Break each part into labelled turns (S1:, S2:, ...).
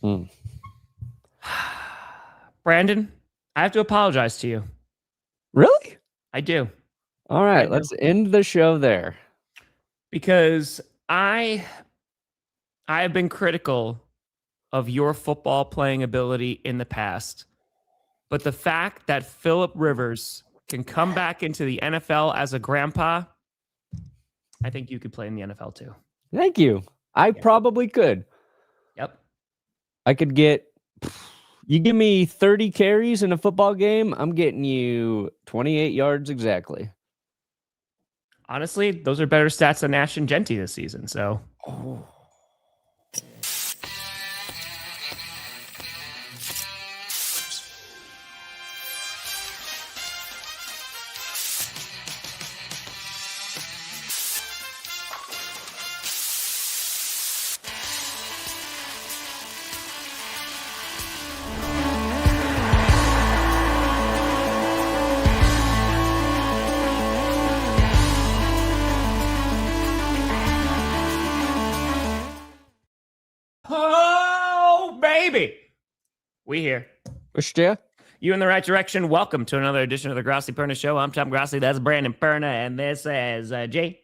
S1: Mm.
S2: Brandon, I have to apologize to you.
S1: Really?
S2: I do.
S1: All right, let's end the show there.
S2: Because I have been critical of your football playing ability in the past. But the fact that Phillip Rivers can come back into the NFL as a grandpa, I think you could play in the NFL too.
S1: Thank you. I probably could.
S2: Yep.
S1: I could get... You give me 30 carries in a football game, I'm getting you 28 yards exactly.
S2: Honestly, those are better stats than Nash and Genty this season, so...
S1: Oh.
S2: We here.
S1: Pushed
S2: you in the right direction. Welcome to another edition of the Grossi Perna Show. I'm Tom Grossi. That's Brandon Perna. And this is J.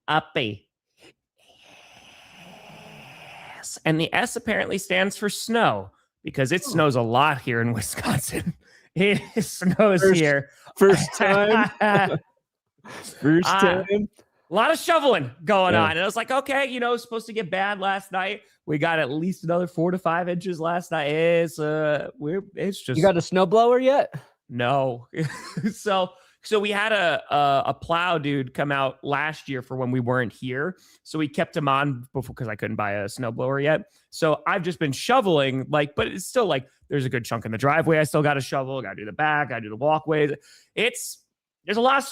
S2: Uppy. Yes. And the S apparently stands for snow because it snows a lot here in Wisconsin. It snows here.
S1: First time. First time.
S2: A lot of shoveling going on. And I was like, okay, you know, it's supposed to get bad last night. We got at least another 4 to 5 inches last night. It's just...
S1: You got a snowblower yet?
S2: No. So we had a plow dude come out last year for when we weren't here. So we kept him on before because I couldn't buy a snowblower yet. So I've just been shoveling, but it's still like there's a good chunk in the driveway. I still got to shovel, got to do the back, got to do the walkways. There's a lot of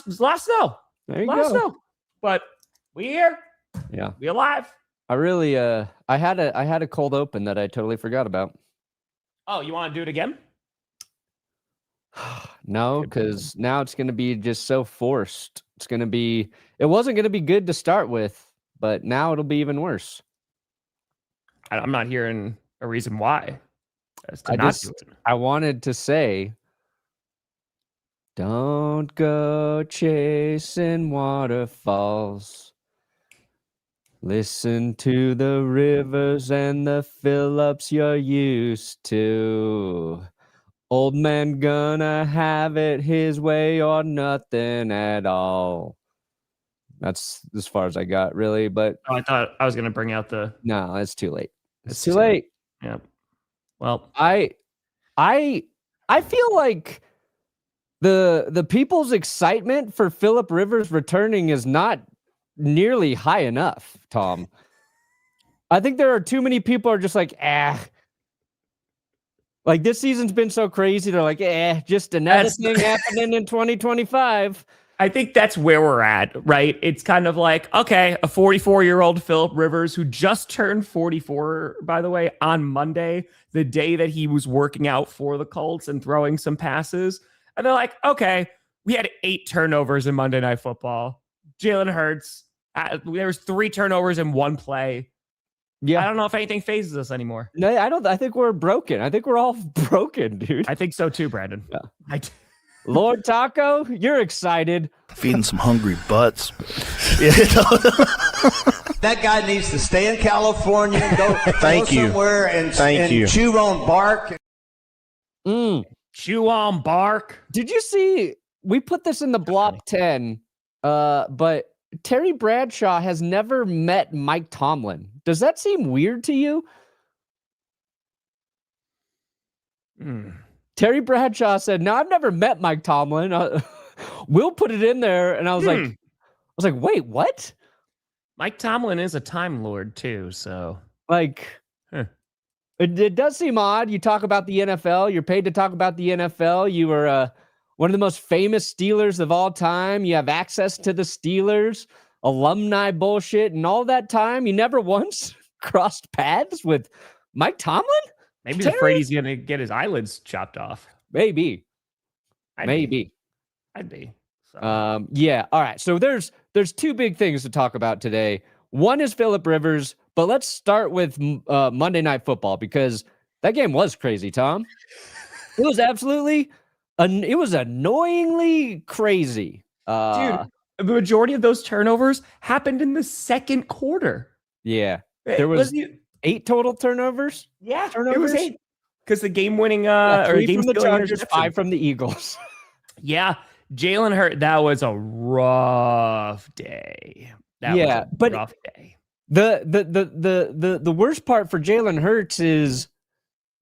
S2: snow.
S1: There you go.
S2: Snow. But we here.
S1: Yeah.
S2: We alive.
S1: I really I had a cold open that I totally forgot about.
S2: Oh, you want to do it again?
S1: No, because now it's going to be just so forced. It wasn't going to be good to start with, but now it'll be even worse.
S2: I'm not hearing a reason why.
S1: I wanted to say, don't go chasing waterfalls. Listen to the rivers and the fill-ups you're used to. Old man gonna have it his way or nothing at all. That's as far as I got, really. But
S2: I thought I was gonna bring out the...
S1: No, it's too late. It's too late.
S2: Yeah. Well,
S1: I feel like the people's excitement for Phillip Rivers returning is not nearly high enough, Tom. I think there are too many people are just like, like this season's been so crazy. They're like, just another thing happening in 2025.
S2: I think that's where we're at, right? It's kind of like, okay, a 44-year-old Phillip Rivers who just turned 44, by the way, on Monday, the day that he was working out for the Colts and throwing some passes. And they're like, okay, we had 8 turnovers in Monday Night Football. Jalen Hurts, there was 3 turnovers in 1 play.
S1: Yeah,
S2: I don't know if anything phases us anymore.
S1: No, I don't. I think we're broken. I think we're all broken, dude.
S2: I think so too, Brandon.
S1: Yeah. Lord Taco, you're excited.
S3: Feeding some hungry butts.
S4: That guy needs to stay in California and go somewhere and chew on bark.
S2: Chew on bark.
S1: Did you see? We put this in the block 10, but Terry Bradshaw has never met Mike Tomlin. Does that seem weird to you? Terry Bradshaw said, "No, I've never met Mike Tomlin. We'll put it in there." And I was like, "Wait, what?"
S2: Mike Tomlin is a Time Lord too, so
S1: it does seem odd. You talk about the NFL. You're paid to talk about the NFL. You were one of the most famous Steelers of all time. You have access to the Steelers, alumni bullshit, and all that time, you never once crossed paths with Mike Tomlin?
S2: Maybe he's afraid he's going to get his eyelids chopped off.
S1: Maybe.
S2: I'd be. So.
S1: Yeah. All right. So there's 2 big things to talk about today. One is Phillip Rivers, but let's start with Monday Night Football because That game was crazy, Tom. It was absolutely, it was annoyingly crazy.
S2: Dude, the majority of those turnovers happened in the second quarter.
S1: Yeah. There was 8 total turnovers.
S2: Yeah,
S1: turnovers?
S2: It was 8. Because the game-winning
S1: 3 from the Chargers, 5 from the Eagles.
S2: Yeah, Jalen Hurts, that was a rough day. Rough day.
S1: The worst part for Jalen Hurts is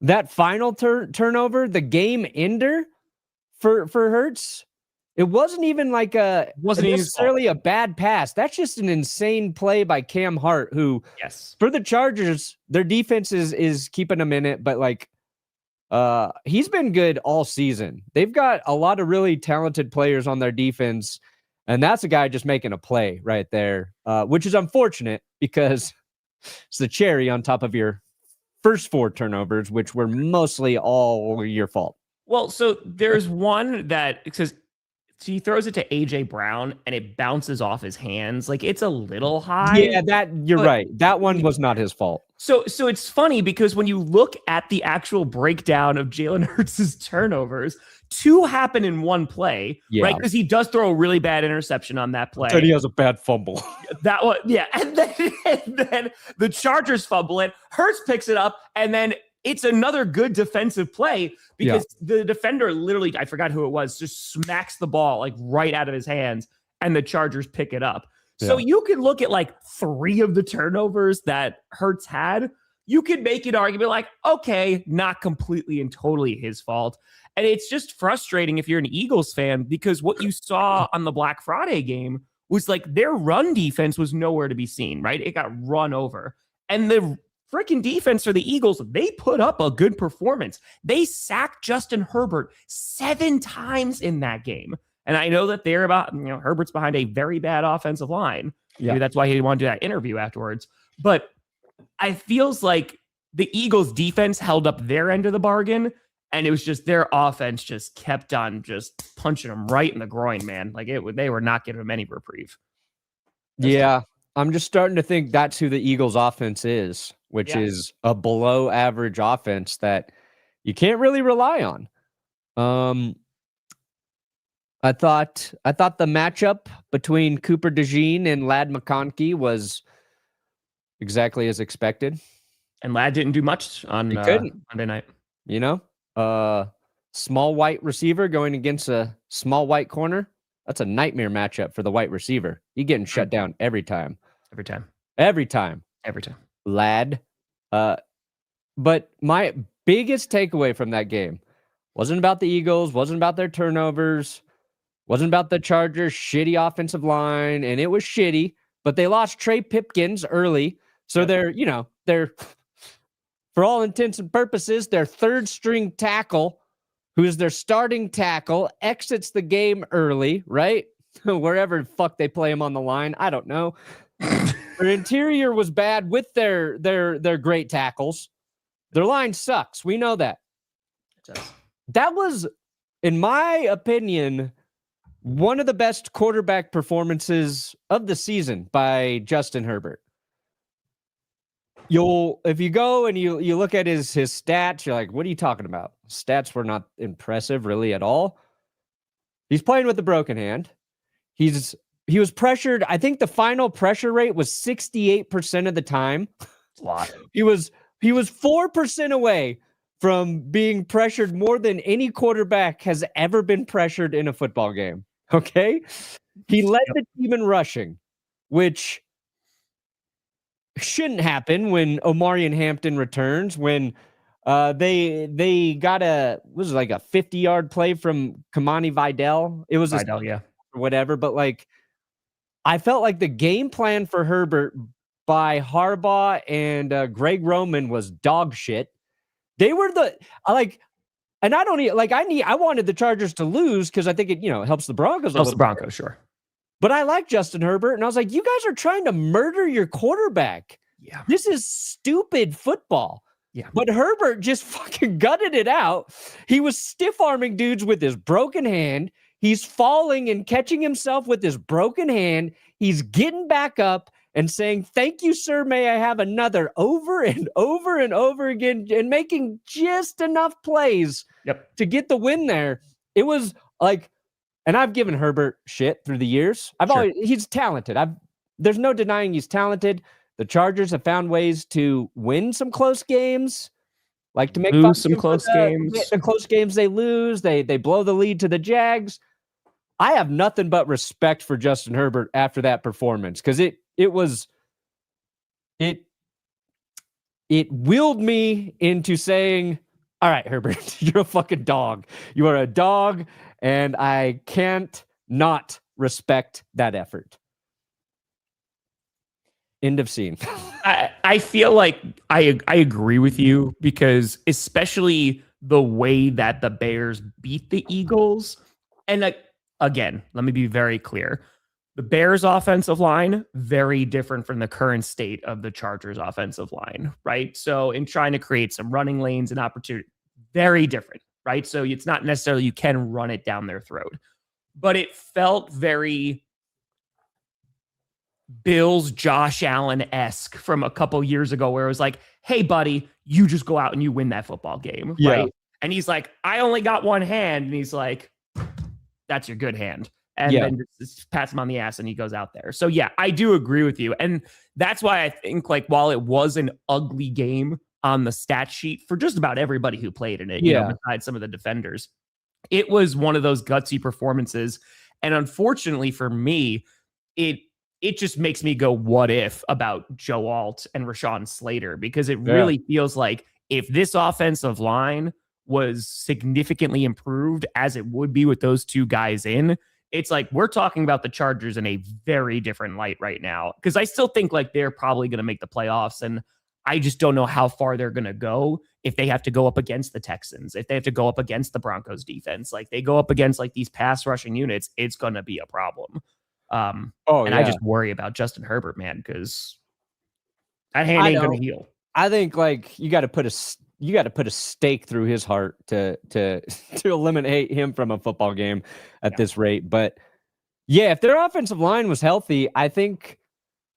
S1: that final turnover, the game ender for Hurts. It wasn't even like necessarily a bad pass. That's just an insane play by Cam Hart, who, for the Chargers, their defense is keeping them in it, but like, he's been good all season. They've got a lot of really talented players on their defense, and that's a guy just making a play right there, which is unfortunate because it's the cherry on top of your first 4 turnovers, which were mostly all your fault.
S2: Well, so there's one that it says he throws it to AJ Brown and it bounces off his hands. Like, it's a little high.
S1: Yeah, you're right. That one was not his fault.
S2: So it's funny because when you look at the actual breakdown of Jalen Hurts' turnovers, 2 happen in one play, right? Because he does throw a really bad interception on that play.
S1: But he has a bad fumble.
S2: That one, yeah. And then the Chargers fumble it. Hurts picks it up, and then it's another good defensive play because the defender literally, I forgot who it was, just smacks the ball like right out of his hands, and the Chargers pick it up. So you can look at like 3 of the turnovers that Hurts had. You could make an argument like, okay, not completely and totally his fault. And it's just frustrating if you're an Eagles fan because what you saw on the Black Friday game was like their run defense was nowhere to be seen, right? It got run over. And the freaking defense for the Eagles, they put up a good performance. They sacked Justin Herbert 7 times in that game. And I know that Herbert's behind a very bad offensive line. Maybe that's why he didn't want to do that interview afterwards. But I feels like the Eagles defense held up their end of the bargain, and it was just their offense just kept on just punching them right in the groin, man. Like they were not giving them any reprieve.
S1: I'm just starting to think that's who the Eagles offense is, which is a below average offense that you can't really rely on. I thought the matchup between Cooper DeJean and Ladd McConkey was exactly as expected.
S2: And Ladd didn't do much on Monday night.
S1: Small white receiver going against a small white corner. That's a nightmare matchup for the white receiver. You're getting shut down every time. Every time. Ladd. But my biggest takeaway from that game wasn't about the Eagles, wasn't about their turnovers, wasn't about the Chargers' shitty offensive line, and it was shitty, but they lost Trey Pipkins early. So they're for all intents and purposes, their 3rd string tackle, who is their starting tackle, exits the game early, right? Wherever the fuck they play him on the line. I don't know. Their interior was bad with their great tackles. Their line sucks. We know that. That was, in my opinion, one of the best quarterback performances of the season by Justin Herbert. If you go and you look at his stats, you're like, what are you talking about? Stats were not impressive really at all. He's playing with a broken hand. He was pressured. I think the final pressure rate was 68% of the time.
S2: That's a lot.
S1: He was 4% away from being pressured more than any quarterback has ever been pressured in a football game. Okay? He led the team in rushing, which shouldn't happen when Omarion Hampton returns, when they got a 50-yard play from Kamani Vidal. It was
S2: Vidal, or
S1: whatever, but like I felt like the game plan for Herbert by Harbaugh and Greg Roman was dog shit. They were and I don't need I wanted the Chargers to lose because I think it helps the Broncos.
S2: Helps the Broncos, sure.
S1: But I like Justin Herbert, and I was like, you guys are trying to murder your quarterback.
S2: Yeah.
S1: This is stupid football.
S2: Yeah.
S1: But Herbert just fucking gutted it out. He was stiff-arming dudes with his broken hand. He's falling and catching himself with his broken hand. He's getting back up, and saying, "Thank you, sir. May I have another?" over and over and over again, and making just enough plays to get the win there. It was like, and I've given Herbert shit through the years. He's talented. There's no denying he's talented. The Chargers have found ways to win some close games, like to make
S2: lose some close games.
S1: The close games they lose, they blow the lead to the Jags. I have nothing but respect for Justin Herbert after that performance, because it willed me into saying, all right, Herbert, you're a fucking dog. You are a dog, and I can't not respect that effort. End of scene.
S2: I feel like I agree with you, because especially the way that the Bears beat the Eagles. And again, let me be very clear. The Bears offensive line, very different from the current state of the Chargers offensive line, right? So in trying to create some running lanes and opportunity, very different, right? So it's not necessarily you can run it down their throat, but it felt very Bills Josh Allen-esque from a couple years ago, where it was like, hey, buddy, you just go out and you win that football game, right? And he's like, I only got one hand. And he's like, that's your good hand. And then just pats him on the ass and he goes out there. So yeah, I do agree with you. And that's why I think, like, while it was an ugly game on the stat sheet for just about everybody who played in it, you know, besides some of the defenders, it was one of those gutsy performances. And unfortunately for me, it just makes me go, what if, about Joe Alt and Rashawn Slater, because it really feels like if this offensive line was significantly improved, as it would be with those two guys in, it's like we're talking about the Chargers in a very different light right now, because I still think like they're probably going to make the playoffs, and I just don't know how far they're going to go if they have to go up against the Texans, if they have to go up against the Broncos defense, like they go up against like these pass rushing units, it's going to be a problem. I just worry about Justin Herbert, man, because that hand ain't gonna heal.
S1: I think like you got to put a stake through his heart to eliminate him from a football game at this rate. But yeah, if their offensive line was healthy, I think,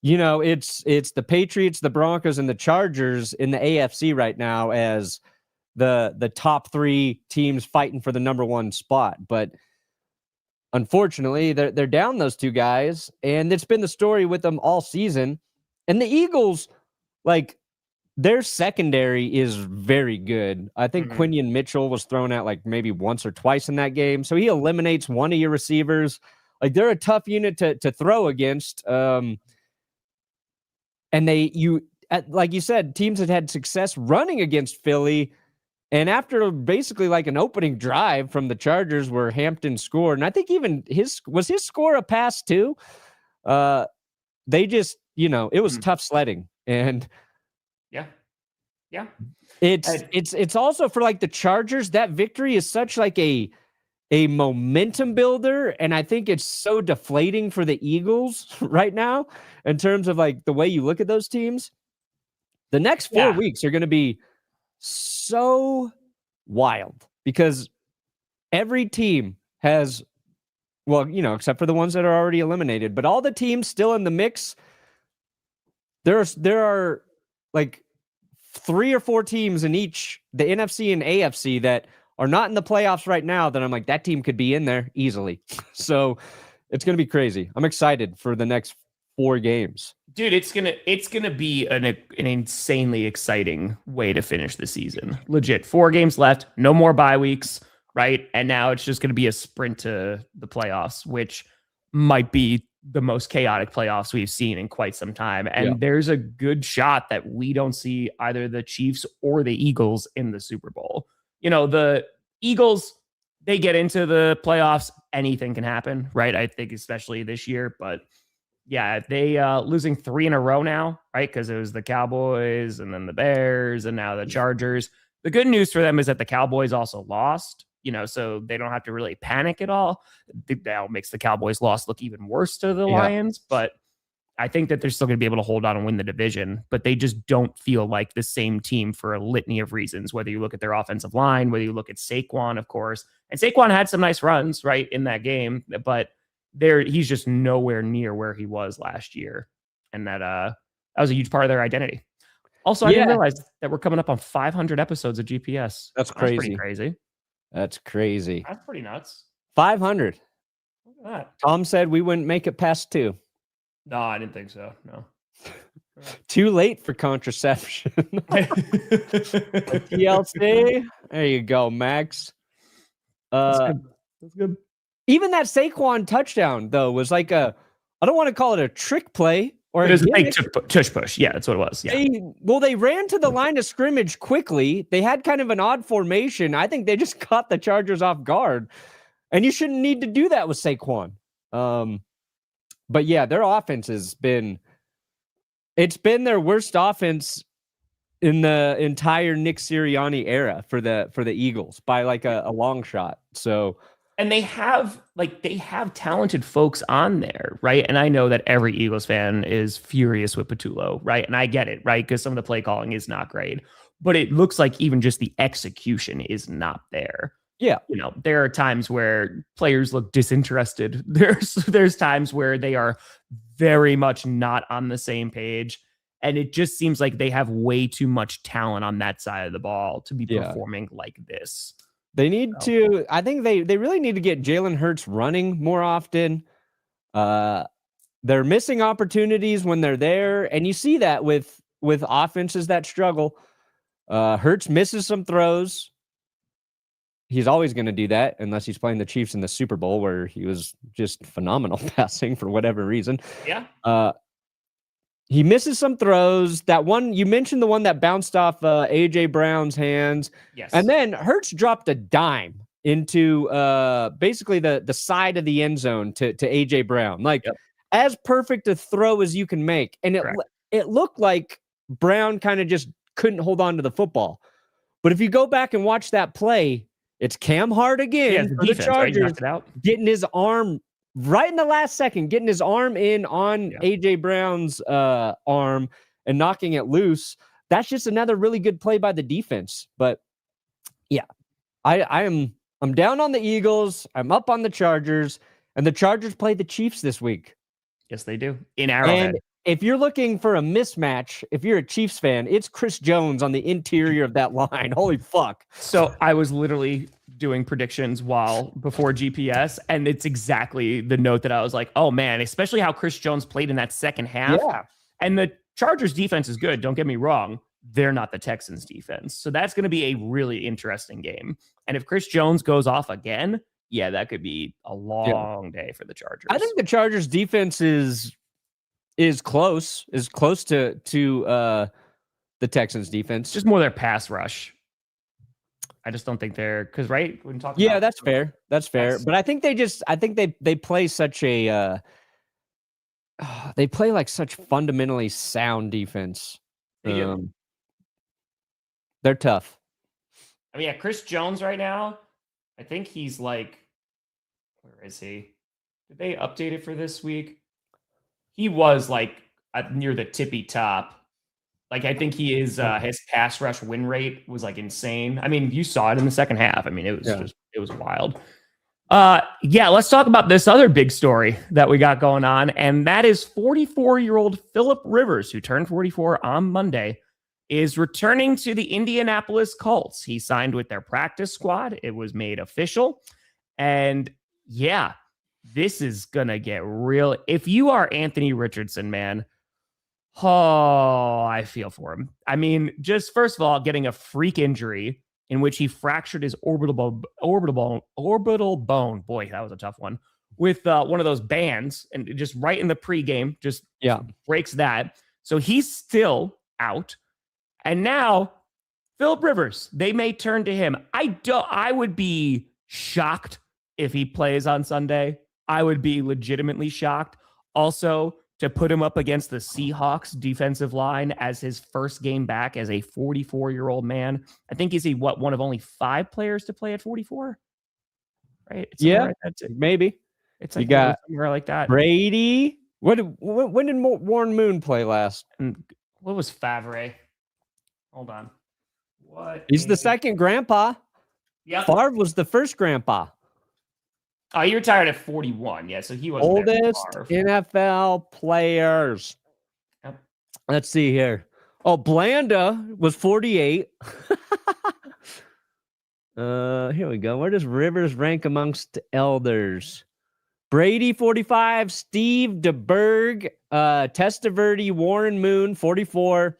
S1: you know, it's the Patriots, the Broncos, and the Chargers in the AFC right now as the top three teams fighting for the number one spot. But unfortunately, they're down those two guys, and it's been the story with them all season. And the Eagles, like, their secondary is very good. I think Quinion Mitchell was thrown out like maybe once or twice in that game, so he eliminates one of your receivers. Like, they're a tough unit to throw against. And like you said, teams had success running against Philly. And after basically like an opening drive from the Chargers where Hampton scored, and I think even his score a pass too? They just, you know, it was tough sledding. And it's also for like the Chargers, that victory is such like a momentum builder. And I think it's so deflating for the Eagles right now in terms of like the way you look at those teams. The next 4 weeks are going to be so wild, because every team has, well, you know, except for the ones that are already eliminated, but all the teams still in the mix, there are like 3 or 4 teams in each, the NFC and AFC, that are not in the playoffs right now that I'm like, that team could be in there easily. So it's going to be crazy. I'm excited for the next 4 games.
S2: Dude, it's gonna be an insanely exciting way to finish the season. Legit, 4 games left, no more bye weeks, right? And now it's just gonna be a sprint to the playoffs, which might be the most chaotic playoffs we've seen in quite some time. And there's a good shot that we don't see either the Chiefs or the Eagles in the Super Bowl. You know, the Eagles, they get into the playoffs, anything can happen, right? I think especially this year, but yeah, they losing 3 in a row now, right? Because it was the Cowboys and then the Bears and now the Chargers. The good news for them is that the Cowboys also lost, you know, so they don't have to really panic at all. That makes the Cowboys' loss look even worse to the Lions, but I think that they're still going to be able to hold on and win the division, but they just don't feel like the same team for a litany of reasons, whether you look at their offensive line, whether you look at Saquon, of course. And Saquon had some nice runs, right, in that game, but he's just nowhere near where he was last year. and that was a huge part of their identity. Also, I didn't realize that we're coming up on 500 episodes of GPS.
S1: That's crazy.
S2: That's pretty crazy.
S1: That's crazy.
S2: That's pretty nuts.
S1: 500.
S2: Look at that.
S1: Tom said we wouldn't make it past 2.
S2: No, I didn't think so. No.
S1: Too late for contraception. TLC. There you go, Max.
S2: That's good.
S1: Even that Saquon touchdown, though, was like I don't want to call it a trick play. Or
S2: it was a fake tush push. Yeah, that's what it was. Yeah.
S1: They ran to the line of scrimmage quickly. They had kind of an odd formation. I think they just caught the Chargers off guard. And you shouldn't need to do that with Saquon. But yeah, their offense has been their worst offense in the entire Nick Sirianni era for the Eagles by like a long shot. So,
S2: and they have talented folks on there, right? And I know that every Eagles fan is furious with Patullo, right? And I get it, right? Because some of the play calling is not great, but it looks like even just the execution is not there.
S1: Yeah.
S2: There are times where players look disinterested. There's times where they are very much not on the same page. And it just seems like they have way too much talent on that side of the ball to be performing like this.
S1: They need to, I think they really need to get Jalen Hurts running more often. They're missing opportunities when they're there. And you see that with offenses that struggle. Hurts misses some throws. He's always going to do that unless he's playing the Chiefs in the Super Bowl, where he was just phenomenal passing for whatever reason.
S2: Yeah.
S1: He misses some throws. That one, you mentioned the one that bounced off A.J. Brown's hands.
S2: Yes.
S1: And then Hurts dropped a dime into basically the side of the end zone to A.J. Brown. Like, as perfect a throw as you can make. And it looked like Brown kind of just couldn't hold on to the football. But if you go back and watch that play, it's Cam Hart again for the Chargers, getting his arm right in the last second, getting his arm in on A.J. Brown's arm and knocking it loose. That's just another really good play by the defense. But yeah, I'm down on the Eagles. I'm up on the Chargers, and the Chargers play the Chiefs this week.
S2: Yes, they do. In Arrowhead.
S1: And if you're looking for a mismatch, if you're a Chiefs fan, it's Chris Jones on the interior of that line. Holy fuck.
S2: So I was literally doing predictions before GPS, and it's exactly the note that I was like, oh man, especially how Chris Jones played in that second half.
S1: Yeah.
S2: And the Chargers defense is good. Don't get me wrong. They're not the Texans defense. So that's going to be a really interesting game. And if Chris Jones goes off again, yeah, that could be a long day for the Chargers.
S1: I think the Chargers defense is close to the Texans defense.
S2: Just more their pass rush. I just don't think they're when talking about
S1: that's fair. That's fair. But I think they play such a they play like such fundamentally sound defense. They're tough.
S2: I mean, Chris Jones right now, I think he's like, where is he? Did they update it for this week? He was like near the tippy top. Like, I think he is, his pass rush win rate was like insane. I mean, you saw it in the second half. I mean, it was it was wild. Let's talk about this other big story that we got going on. And that is 44-year-old Philip Rivers, who turned 44 on Monday, is returning to the Indianapolis Colts. He signed with their practice squad. It was made official. And yeah, this is going to get real. If you are Anthony Richardson, man, I feel for him. I mean, just first of all, getting a freak injury in which he fractured his orbital bone. Boy, that was a tough one. With one of those bands, and just right in the pregame, just breaks that. So he's still out. And now, Philip Rivers, they may turn to him. I would be shocked if he plays on Sunday. I would be legitimately shocked. Also, to put him up against the Seahawks defensive line as his first game back as a 44-year-old man. I think is he one of only 5 players to play at 44? Right?
S1: Maybe.
S2: It's like
S1: you got
S2: somewhere like that.
S1: Brady. When did Warren Moon play last?
S2: And what was Favre? Hold on.
S1: He's the second grandpa.
S2: Yeah.
S1: Favre was the first grandpa.
S2: Oh, he retired at 41. Yeah, so he was
S1: oldest NFL players. Let's see here. Oh, Blanda was 48. Here we go. Where does Rivers rank amongst elders? Brady, 45. Steve DeBerg, Testaverde, Warren Moon, 44.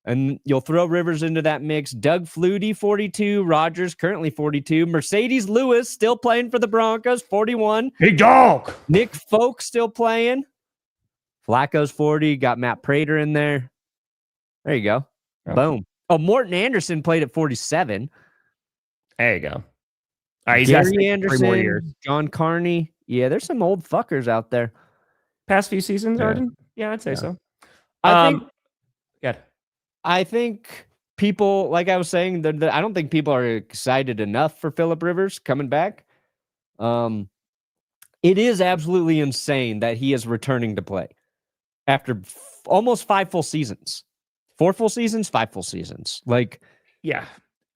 S1: And you'll throw Rivers into that mix. Doug Flutie, 42. Rodgers, currently 42. Mercedes Lewis, still playing for the Broncos, 41.
S2: Hey, dog.
S1: Nick Folk, still playing. Flacco's 40. Got Matt Prater in there. There you go.
S2: Oh.
S1: Boom. Oh, Morton Anderson played at 47.
S2: There you go. All right, he's
S1: Gary
S2: got 3
S1: Anderson,
S2: more years.
S1: John Carney. Yeah, there's some old fuckers out there.
S2: Past few seasons,
S1: Yeah.
S2: Arden? Yeah, I'd say so.
S1: I think people, like I was saying, I don't think people are excited enough for Phillip Rivers coming back. It is absolutely insane that he is returning to play after almost 5 full seasons. 4 full seasons, 5 full seasons. Like,
S2: yeah.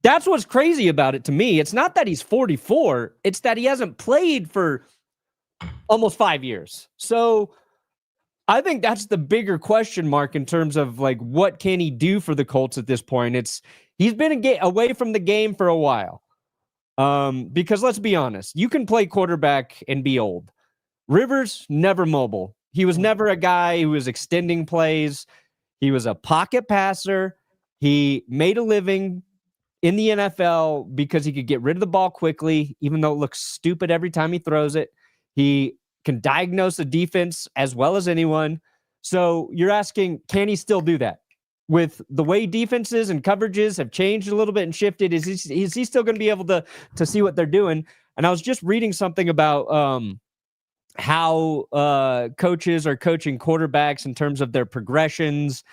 S1: That's what's crazy about it to me. It's not that he's 44. It's that he hasn't played for almost 5 years. So I think that's the bigger question mark in terms of like, what can he do for the Colts at this point? He's been away from the game for a while. Because let's be honest, you can play quarterback and be old. Rivers, never mobile. He was never a guy who was extending plays. He was a pocket passer. He made a living in the NFL because he could get rid of the ball quickly, even though it looks stupid every time he throws it. He can diagnose a defense as well as anyone. So you're asking, can he still do that? With the way defenses and coverages have changed a little bit and shifted, is he still going to be able to see what they're doing? And I was just reading something about how coaches are coaching quarterbacks in terms of their progressions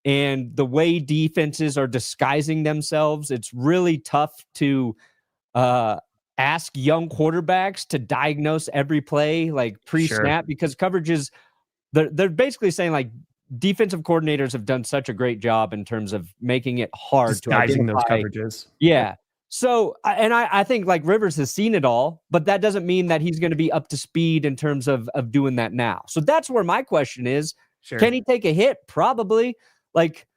S1: and the way defenses are disguising themselves. It's really tough to ask young quarterbacks to diagnose every play like pre-snap because coverages, they're basically saying like defensive coordinators have done such a great job in terms of making it hard
S2: disguising
S1: to
S2: those coverages.
S1: Yeah. So, and I think like Rivers has seen it all, but that doesn't mean that he's going to be up to speed in terms of doing that now. So that's where my question is, can he take a hit? Probably. Like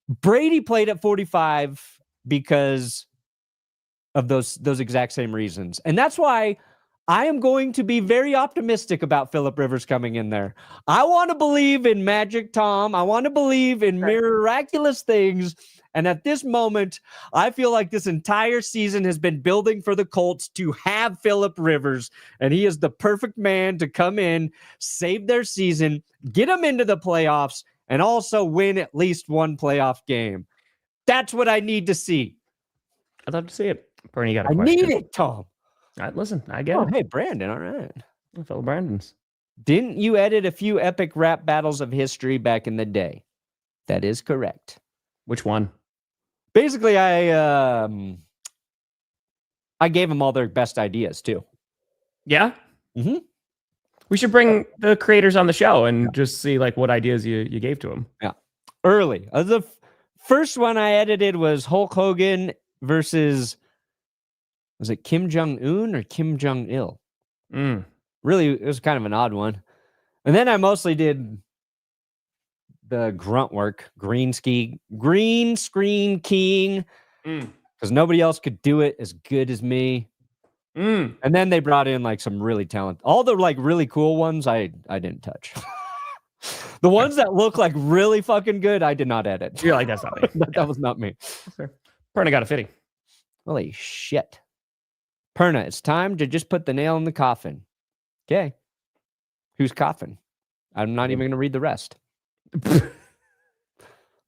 S1: Brady played at 45 because of those exact same reasons. And that's why I am going to be very optimistic about Phillip Rivers coming in there. I want to believe in Magic Tom. I want to believe in miraculous things. And at this moment, I feel like this entire season has been building for the Colts to have Phillip Rivers, and he is the perfect man to come in, save their season, get them into the playoffs, and also win at least one playoff game. That's what I need to see.
S2: I'd love to see it. Bernie, got a question.
S1: I need it, Tom.
S2: All right, listen, I get it.
S1: Hey, Brandon, all right.
S2: Fellow Brandons.
S1: Didn't you edit a few epic rap battles of history back in the day? That is correct.
S2: Which one?
S1: Basically, I gave them all their best ideas, too.
S2: Yeah?
S1: Mm-hmm.
S2: We should bring the creators on the show and just see like what ideas you gave to them.
S1: Yeah. Early. The first one I edited was Hulk Hogan versus, was it Kim Jong-un or Kim Jong-il? Really, it was kind of an odd one. And then I mostly did the grunt work, green screen king, because nobody else could do it as good as me. And then they brought in like some really talented, all the like really cool ones I didn't touch. The ones that look like really fucking good, I did not edit.
S2: You're like, that's not me.
S1: That was not me.
S2: Perna got a fitting.
S1: Holy shit. Perna, it's time to just put the nail in the coffin. Okay. Who's coffin? I'm not even going to read the rest.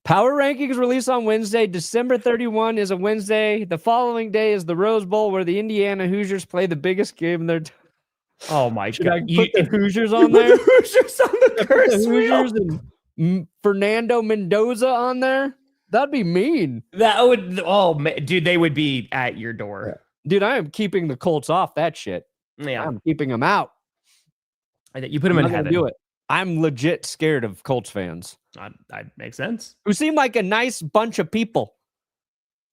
S1: Power rankings released on Wednesday. December 31 is a Wednesday. The following day is the Rose Bowl, where the Indiana Hoosiers play the biggest game in their
S2: Oh my
S1: Should
S2: god!
S1: I put the Hoosiers on there?
S2: The Hoosiers on the curse
S1: Hoosiers and Fernando Mendoza on there. That'd be mean.
S2: That would. Oh man, dude, they would be at your door.
S1: Dude, I am keeping the Colts off that shit.
S2: Yeah,
S1: I'm keeping them out.
S2: You put them in heaven.
S1: Do it. I'm legit scared of Colts fans.
S2: That makes sense.
S1: Who seem like a nice bunch of people.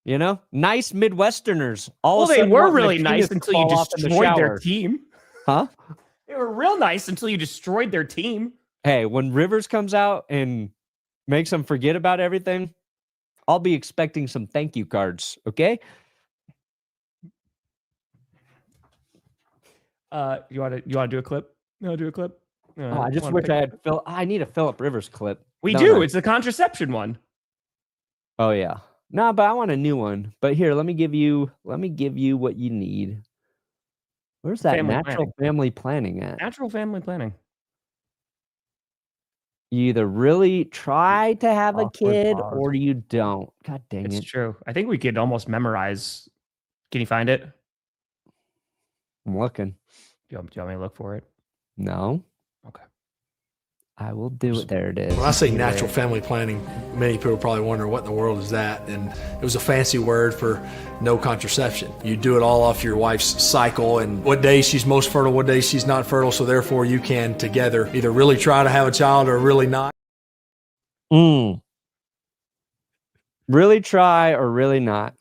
S1: You know, nice Midwesterners. Well,
S2: they were really nice until you destroyed their team.
S1: Huh?
S2: They were real nice until you destroyed their team.
S1: Hey, when Rivers comes out and makes them forget about everything, I'll be expecting some thank you cards. Okay.
S2: You want to do a clip? No, do a clip.
S1: I just wish I had I need a Phillip Rivers clip.
S2: We do. It's the contraception one.
S1: Oh yeah. No, but I want a new one. But here, let me give you what you need. Where's that family planning at?
S2: Natural family planning.
S1: You either really try to have a kid or you don't. God dang it.
S2: It's true. I think we could almost memorize. Can you find it?
S1: I'm looking.
S2: Do you want me to look for it?
S1: No.
S2: Okay.
S1: I will do it. There it is.
S5: When I say natural family planning, many people probably wonder what in the world is that, and it was a fancy word for no contraception. You do it all off your wife's cycle and what days she's most fertile, what days she's not fertile, so therefore you can together either really try to have a child or really not.
S1: Really try or really not.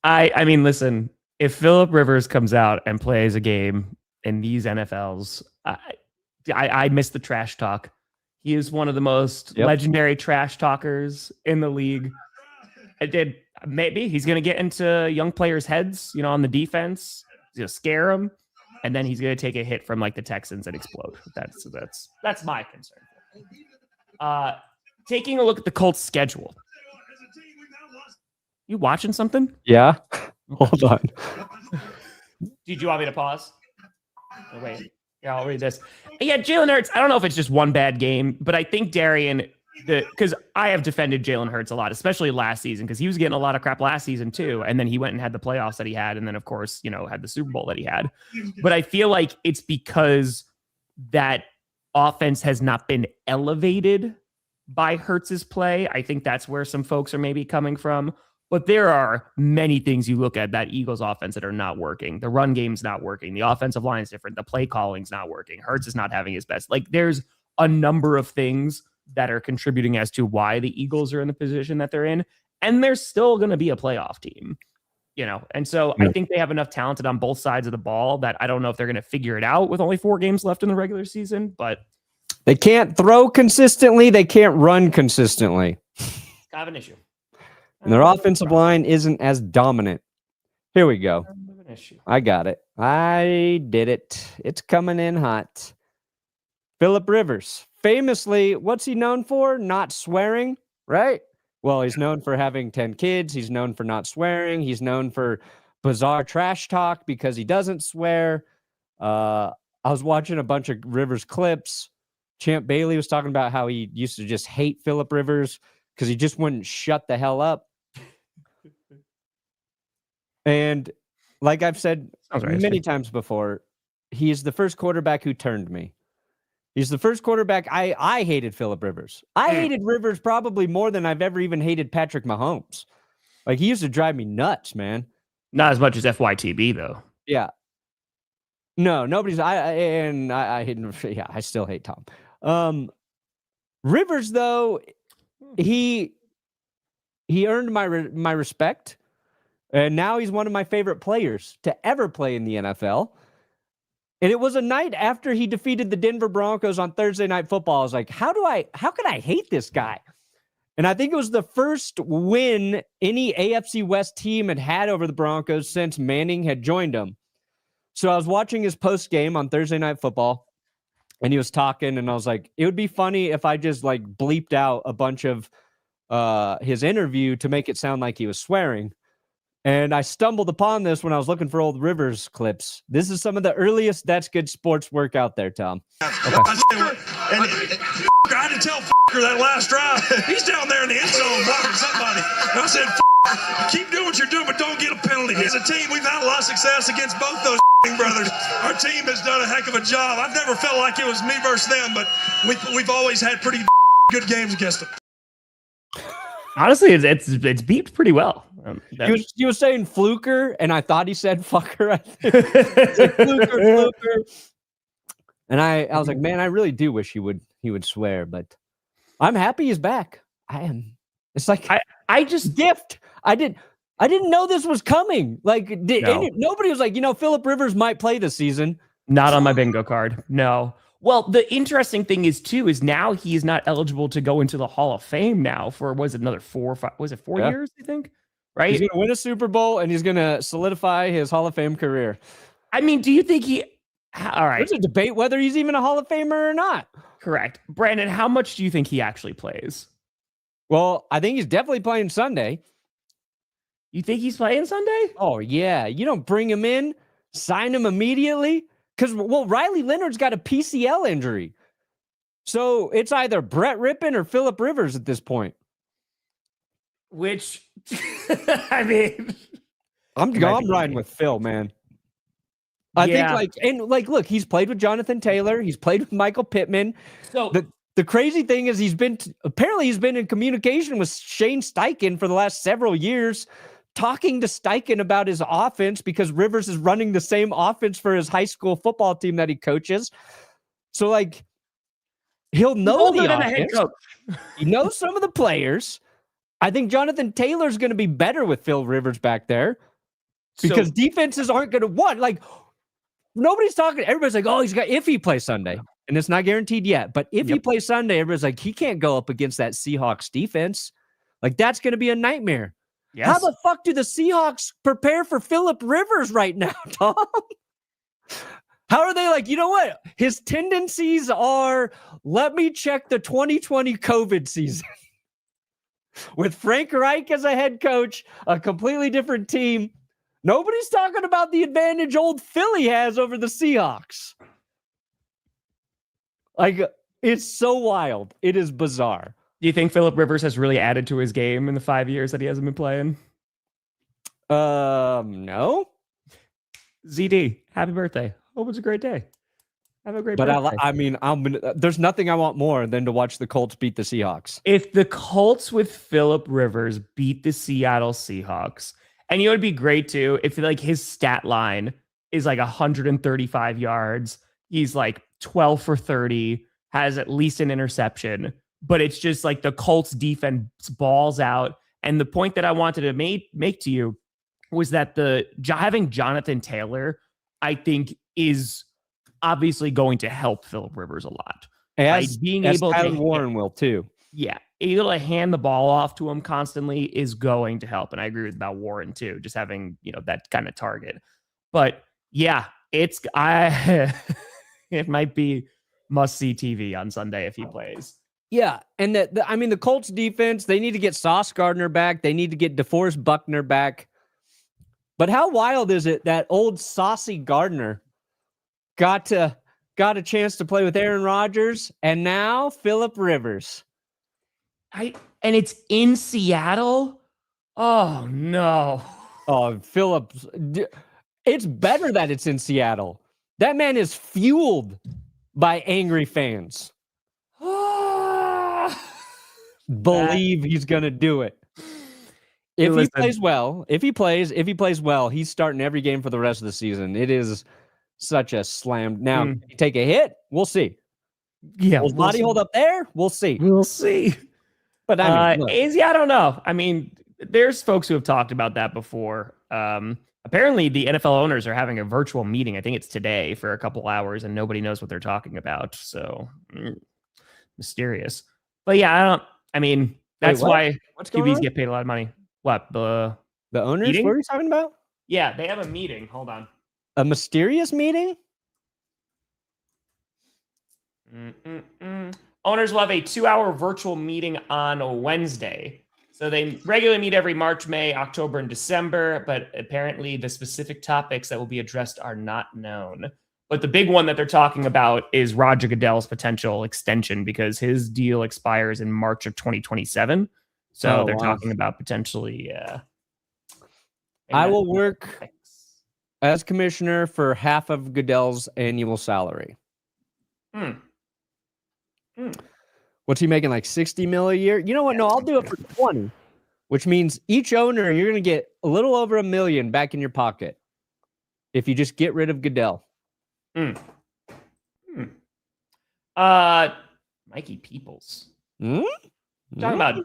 S2: I mean, listen, if Phillip Rivers comes out and plays a game in these NFLs, I miss the trash talk. He is one of the most legendary trash talkers in the league. Maybe he's going to get into young players' heads, on the defense. He's going to scare them, and then he's going to take a hit from like the Texans and explode. That's my concern. Taking a look at the Colts' schedule. You watching something?
S1: Yeah. Hold on.
S2: Did you want me to pause? Oh, wait. Yeah, I'll read this. Yeah, Jalen Hurts, I don't know if it's just one bad game, but I think Darian, because I have defended Jalen Hurts a lot, especially last season, because he was getting a lot of crap last season too. And then he went and had the playoffs that he had. And then, of course, had the Super Bowl that he had. But I feel like it's because that offense has not been elevated by Hurts's play. I think that's where some folks are maybe coming from. But there are many things you look at that Eagles offense that are not working. The run game's not working. The offensive line is different. The play calling's not working. Hurts is not having his best. Like, there's a number of things that are contributing as to why the Eagles are in the position that they're in. And they're still going to be a playoff team, And so I think they have enough talented on both sides of the ball that I don't know if they're going to figure it out with only 4 games left in the regular season, but
S1: they can't throw consistently. They can't run consistently.
S2: It's kind of an issue.
S1: And their offensive line isn't as dominant. Here we go. I got it. I did it. It's coming in hot. Phillip Rivers. Famously, what's he known for? Not swearing, right? Well, he's known for having 10 kids. He's known for not swearing. He's known for bizarre trash talk because he doesn't swear. I was watching a bunch of Rivers clips. Champ Bailey was talking about how he used to just hate Phillip Rivers because he just wouldn't shut the hell up. And like I've said many times before, he's the first quarterback who turned me. He's the first quarterback. I hated Phillip Rivers. I hated Rivers probably more than I've ever even hated Patrick Mahomes. Like, he used to drive me nuts, man.
S2: Not as much as FYTB, though.
S1: Yeah. No, nobody's. I still hate Tom. Rivers, though, he earned my respect. And now he's one of my favorite players to ever play in the NFL. And it was a night after he defeated the Denver Broncos on Thursday Night Football. I was like, how can I hate this guy? And I think it was the first win any AFC West team had over the Broncos since Manning had joined them. So I was watching his post game on Thursday Night Football, and he was talking, and I was like, it would be funny if I just like bleeped out a bunch of his interview to make it sound like he was swearing. And I stumbled upon this when I was looking for old Rivers clips. This is some of the earliest That's Good Sports work out there, Tom. Okay.
S6: I had to tell that last drive. He's down there in the end zone blocking somebody. And I said, keep doing what you're doing, but don't get a penalty. As a team, we've had a lot of success against both those brothers. Our team has done a heck of a job. I've never felt like it was me versus them, but we've always had pretty good games against them.
S2: Honestly, it's beeped pretty well.
S1: He was saying fluker, and I thought he said fucker. I think. Like, fluker. And I was like, man, I really do wish he would swear, but I'm happy he's back. I am. It's like I just gift. I didn't know this was coming. Like, nobody was like, Phillip Rivers might play this season.
S2: Not on my bingo card. No. Well, the interesting thing is now he is not eligible to go into the Hall of Fame now for, was it another 4 or 5, was it 4 years, I think? Right?
S1: He's going to win a Super Bowl and he's going to solidify his Hall of Fame career.
S2: I mean, do you think all right.
S1: There's a debate whether he's even a Hall of Famer or not.
S2: Correct. Brandon, how much do you think he actually plays?
S1: Well, I think he's definitely playing Sunday.
S2: You think he's playing Sunday?
S1: Oh, yeah. You don't bring him in, sign him immediately. Because, well, Riley Leonard's got a PCL injury. So it's either Brett Rippon or Phillip Rivers at this point.
S2: Which, I mean...
S1: I'm riding with Phil, man. I think, look, he's played with Jonathan Taylor. He's played with Michael Pittman. So the crazy thing is he's been in communication with Shane Steichen for the last several years, talking to Steichen about his offense because Rivers is running the same offense for his high school football team that he coaches. So, like, he'll know the offense. He knows some of the players. I think Jonathan Taylor's going to be better with Phil Rivers back there because defenses aren't going to want, like, nobody's talking. Everybody's like, oh, if he plays Sunday, and it's not guaranteed yet, but if he plays Sunday, everybody's like, he can't go up against that Seahawks defense. Like, that's going to be a nightmare. Yes. How the fuck do the Seahawks prepare for Phillip Rivers right now, Tom? How are they like, you know what? His tendencies are, let me check the 2020 COVID season. With Frank Reich as a head coach, a completely different team. Nobody's talking about the advantage old Philly has over the Seahawks. Like, it's so wild. It is bizarre.
S2: Do you think Phillip Rivers has really added to his game in the 5 years that he hasn't been playing?
S1: No.
S2: ZD, happy birthday. Hope it's a great day. Have a great birthday.
S1: There's nothing I want more than to watch the Colts beat the Seahawks.
S2: If the Colts with Phillip Rivers beat the Seattle Seahawks, and you know, it'd be great too if like his stat line is like 135 yards. He's like 12 for 30, has at least an interception, but it's just like the Colts defense balls out. And the point that I wanted to make to you was that having Jonathan Taylor, I think, is obviously going to help Phillip Rivers a lot.
S1: As Tyler Warren will too.
S2: Yeah. Able to hand the ball off to him constantly is going to help. And I agree about Warren too, just having, that kind of target. But yeah, it might be must-see TV on Sunday if he plays.
S1: Yeah, and the Colts defense, they need to get Sauce Gardner back. They need to get DeForest Buckner back. But how wild is it that old Saucy Gardner got a chance to play with Aaron Rodgers, and now Phillip Rivers.
S2: And it's in Seattle? Oh, no.
S1: Oh, Phillip. It's better that it's in Seattle. That man is fueled by angry fans. Believe he's going to do it. If he plays well, he's starting every game for the rest of the season. It is such a slam. Now, if you take a hit, we'll see.
S2: Yeah.
S1: Will his body hold up there? We'll see.
S2: We'll see.
S1: But I
S2: don't know. I mean, there's folks who have talked about that before. Apparently, the NFL owners are having a virtual meeting. I think it's today for a couple hours, and nobody knows what they're talking about. So mysterious. But yeah, that's why QBs get paid a lot of money. What, the
S1: owners?
S2: Meeting?
S1: What are you talking about?
S2: Yeah, they have a meeting. Hold on.
S1: A mysterious meeting?
S2: Owners will have a 2-hour virtual meeting on Wednesday. So they regularly meet every March, May, October, and December, but apparently the specific topics that will be addressed are not known. But the big one that they're talking about is Roger Goodell's potential extension because his deal expires in March of 2027. So they're talking about potentially.
S1: I will work as commissioner for half of Goodell's annual salary. What's he making, like $60 million a year? You know what? No, I'll do it for 20, which means each owner, you're going to get a little over $1 million back in your pocket if you just get rid of Goodell.
S2: Mikey Peoples. Talking about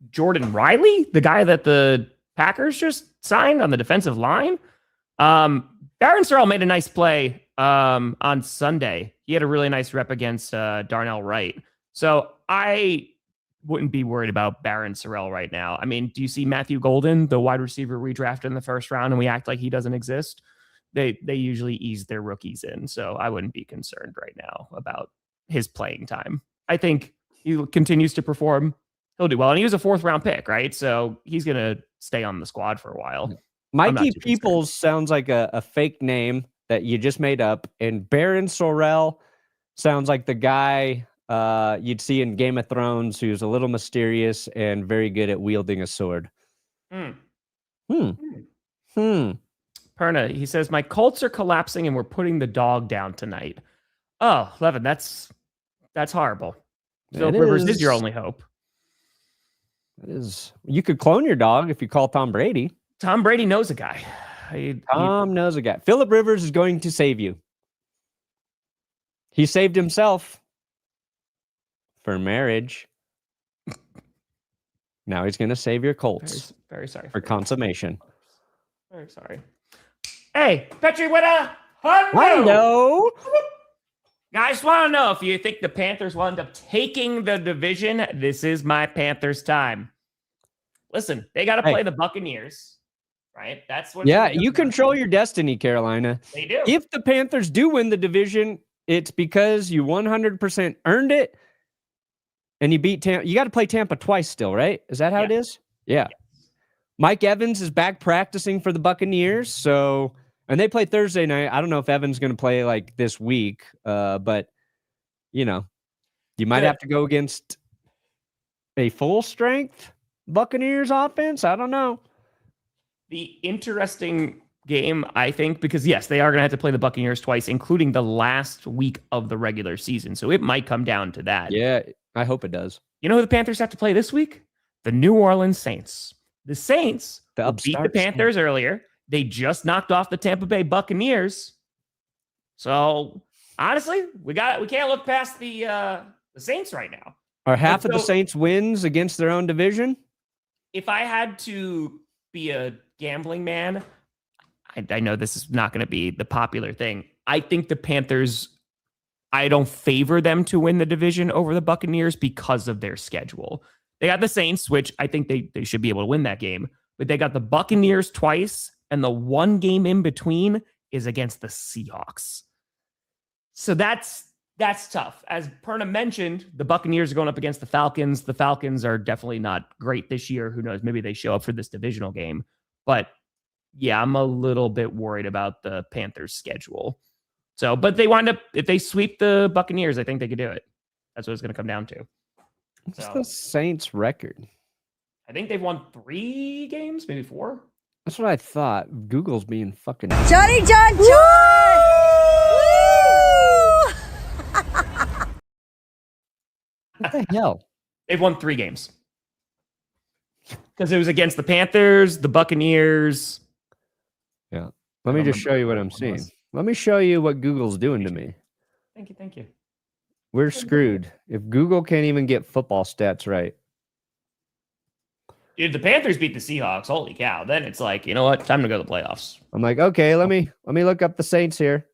S2: Jordan Riley, the guy that the Packers just signed on the defensive line. Darren Sorrell made a nice play on Sunday. He had a really nice rep against Darnell Wright. So I wouldn't be worried about Barron Sorrell right now. I mean, do you see Matthew Golden, the wide receiver we drafted in the first round, and we act like he doesn't exist? They usually ease their rookies in, so I wouldn't be concerned right now about his playing time. I think he continues to perform. He'll do well, and he was a 4th-round pick, right? So he's going to stay on the squad for a while.
S1: Mikey Peoples sounds like a fake name that you just made up, and Barron Sorrell sounds like the guy you'd see in Game of Thrones who's a little mysterious and very good at wielding a sword.
S2: Perna, he says, my Colts are collapsing and we're putting the dog down tonight. Oh, Levin, that's horrible. Philip Rivers is your only hope.
S1: It is. You could clone your dog if you call Tom Brady.
S2: Tom Brady knows a guy.
S1: Tom knows a guy. Philip Rivers is going to save you. He saved himself for marriage. Now he's going to save your Colts.
S2: Very sorry.
S1: For consummation.
S2: Very sorry. Hey, Petri with a
S1: hundo.
S2: I just want to know if you think the Panthers will end up taking the division. This is my Panthers time. Listen, they got to play the Buccaneers, right? That's what.
S1: Yeah, you control your destiny, Carolina.
S2: They do.
S1: If the Panthers do win the division, it's because you 100% earned it, and you beat Tampa. You got to play Tampa twice still, right? Is that how it is? Yeah. Yes. Mike Evans is back practicing for the Buccaneers, so. And they play Thursday night. I don't know if Evan's going to play like this week, but, you might have to go against a full-strength Buccaneers offense. I don't know.
S2: The interesting game, I think, because, yes, they are going to have to play the Buccaneers twice, including the last week of the regular season. So it might come down to that.
S1: Yeah, I hope it does.
S2: You know who the Panthers have to play this week? The New Orleans Saints. The Saints beat the Panthers earlier. They just knocked off the Tampa Bay Buccaneers. So honestly, we can't look past the Saints right now.
S1: Are half of the Saints wins against their own division?
S2: If I had to be a gambling man, I know this is not going to be the popular thing. I think the Panthers, I don't favor them to win the division over the Buccaneers because of their schedule. They got the Saints, which I think they should be able to win that game, but they got the Buccaneers twice. And the one game in between is against the Seahawks. So that's tough. As Perna mentioned, the Buccaneers are going up against the Falcons. The Falcons are definitely not great this year. Who knows? Maybe they show up for this divisional game. But yeah, I'm a little bit worried about the Panthers' schedule. So, but they wind up, if they sweep the Buccaneers, I think they could do it. That's what it's going to come down to.
S1: What's the Saints' record?
S2: I think they've won 3 games, maybe 4.
S1: That's what I thought. Google's being fucking...
S7: Johnny John John!
S1: What the hell?
S2: They've won 3 games. Because it was against the Panthers, the Buccaneers.
S1: Yeah. Let me just show you what I'm seeing. Let me show you what Google's doing to me.
S2: Thank you.
S1: We're screwed. If Google can't even get football stats right.
S2: If the Panthers beat the Seahawks, holy cow, then it's like, you know what? Time to go to the playoffs.
S1: I'm like, okay, let me look up the Saints here.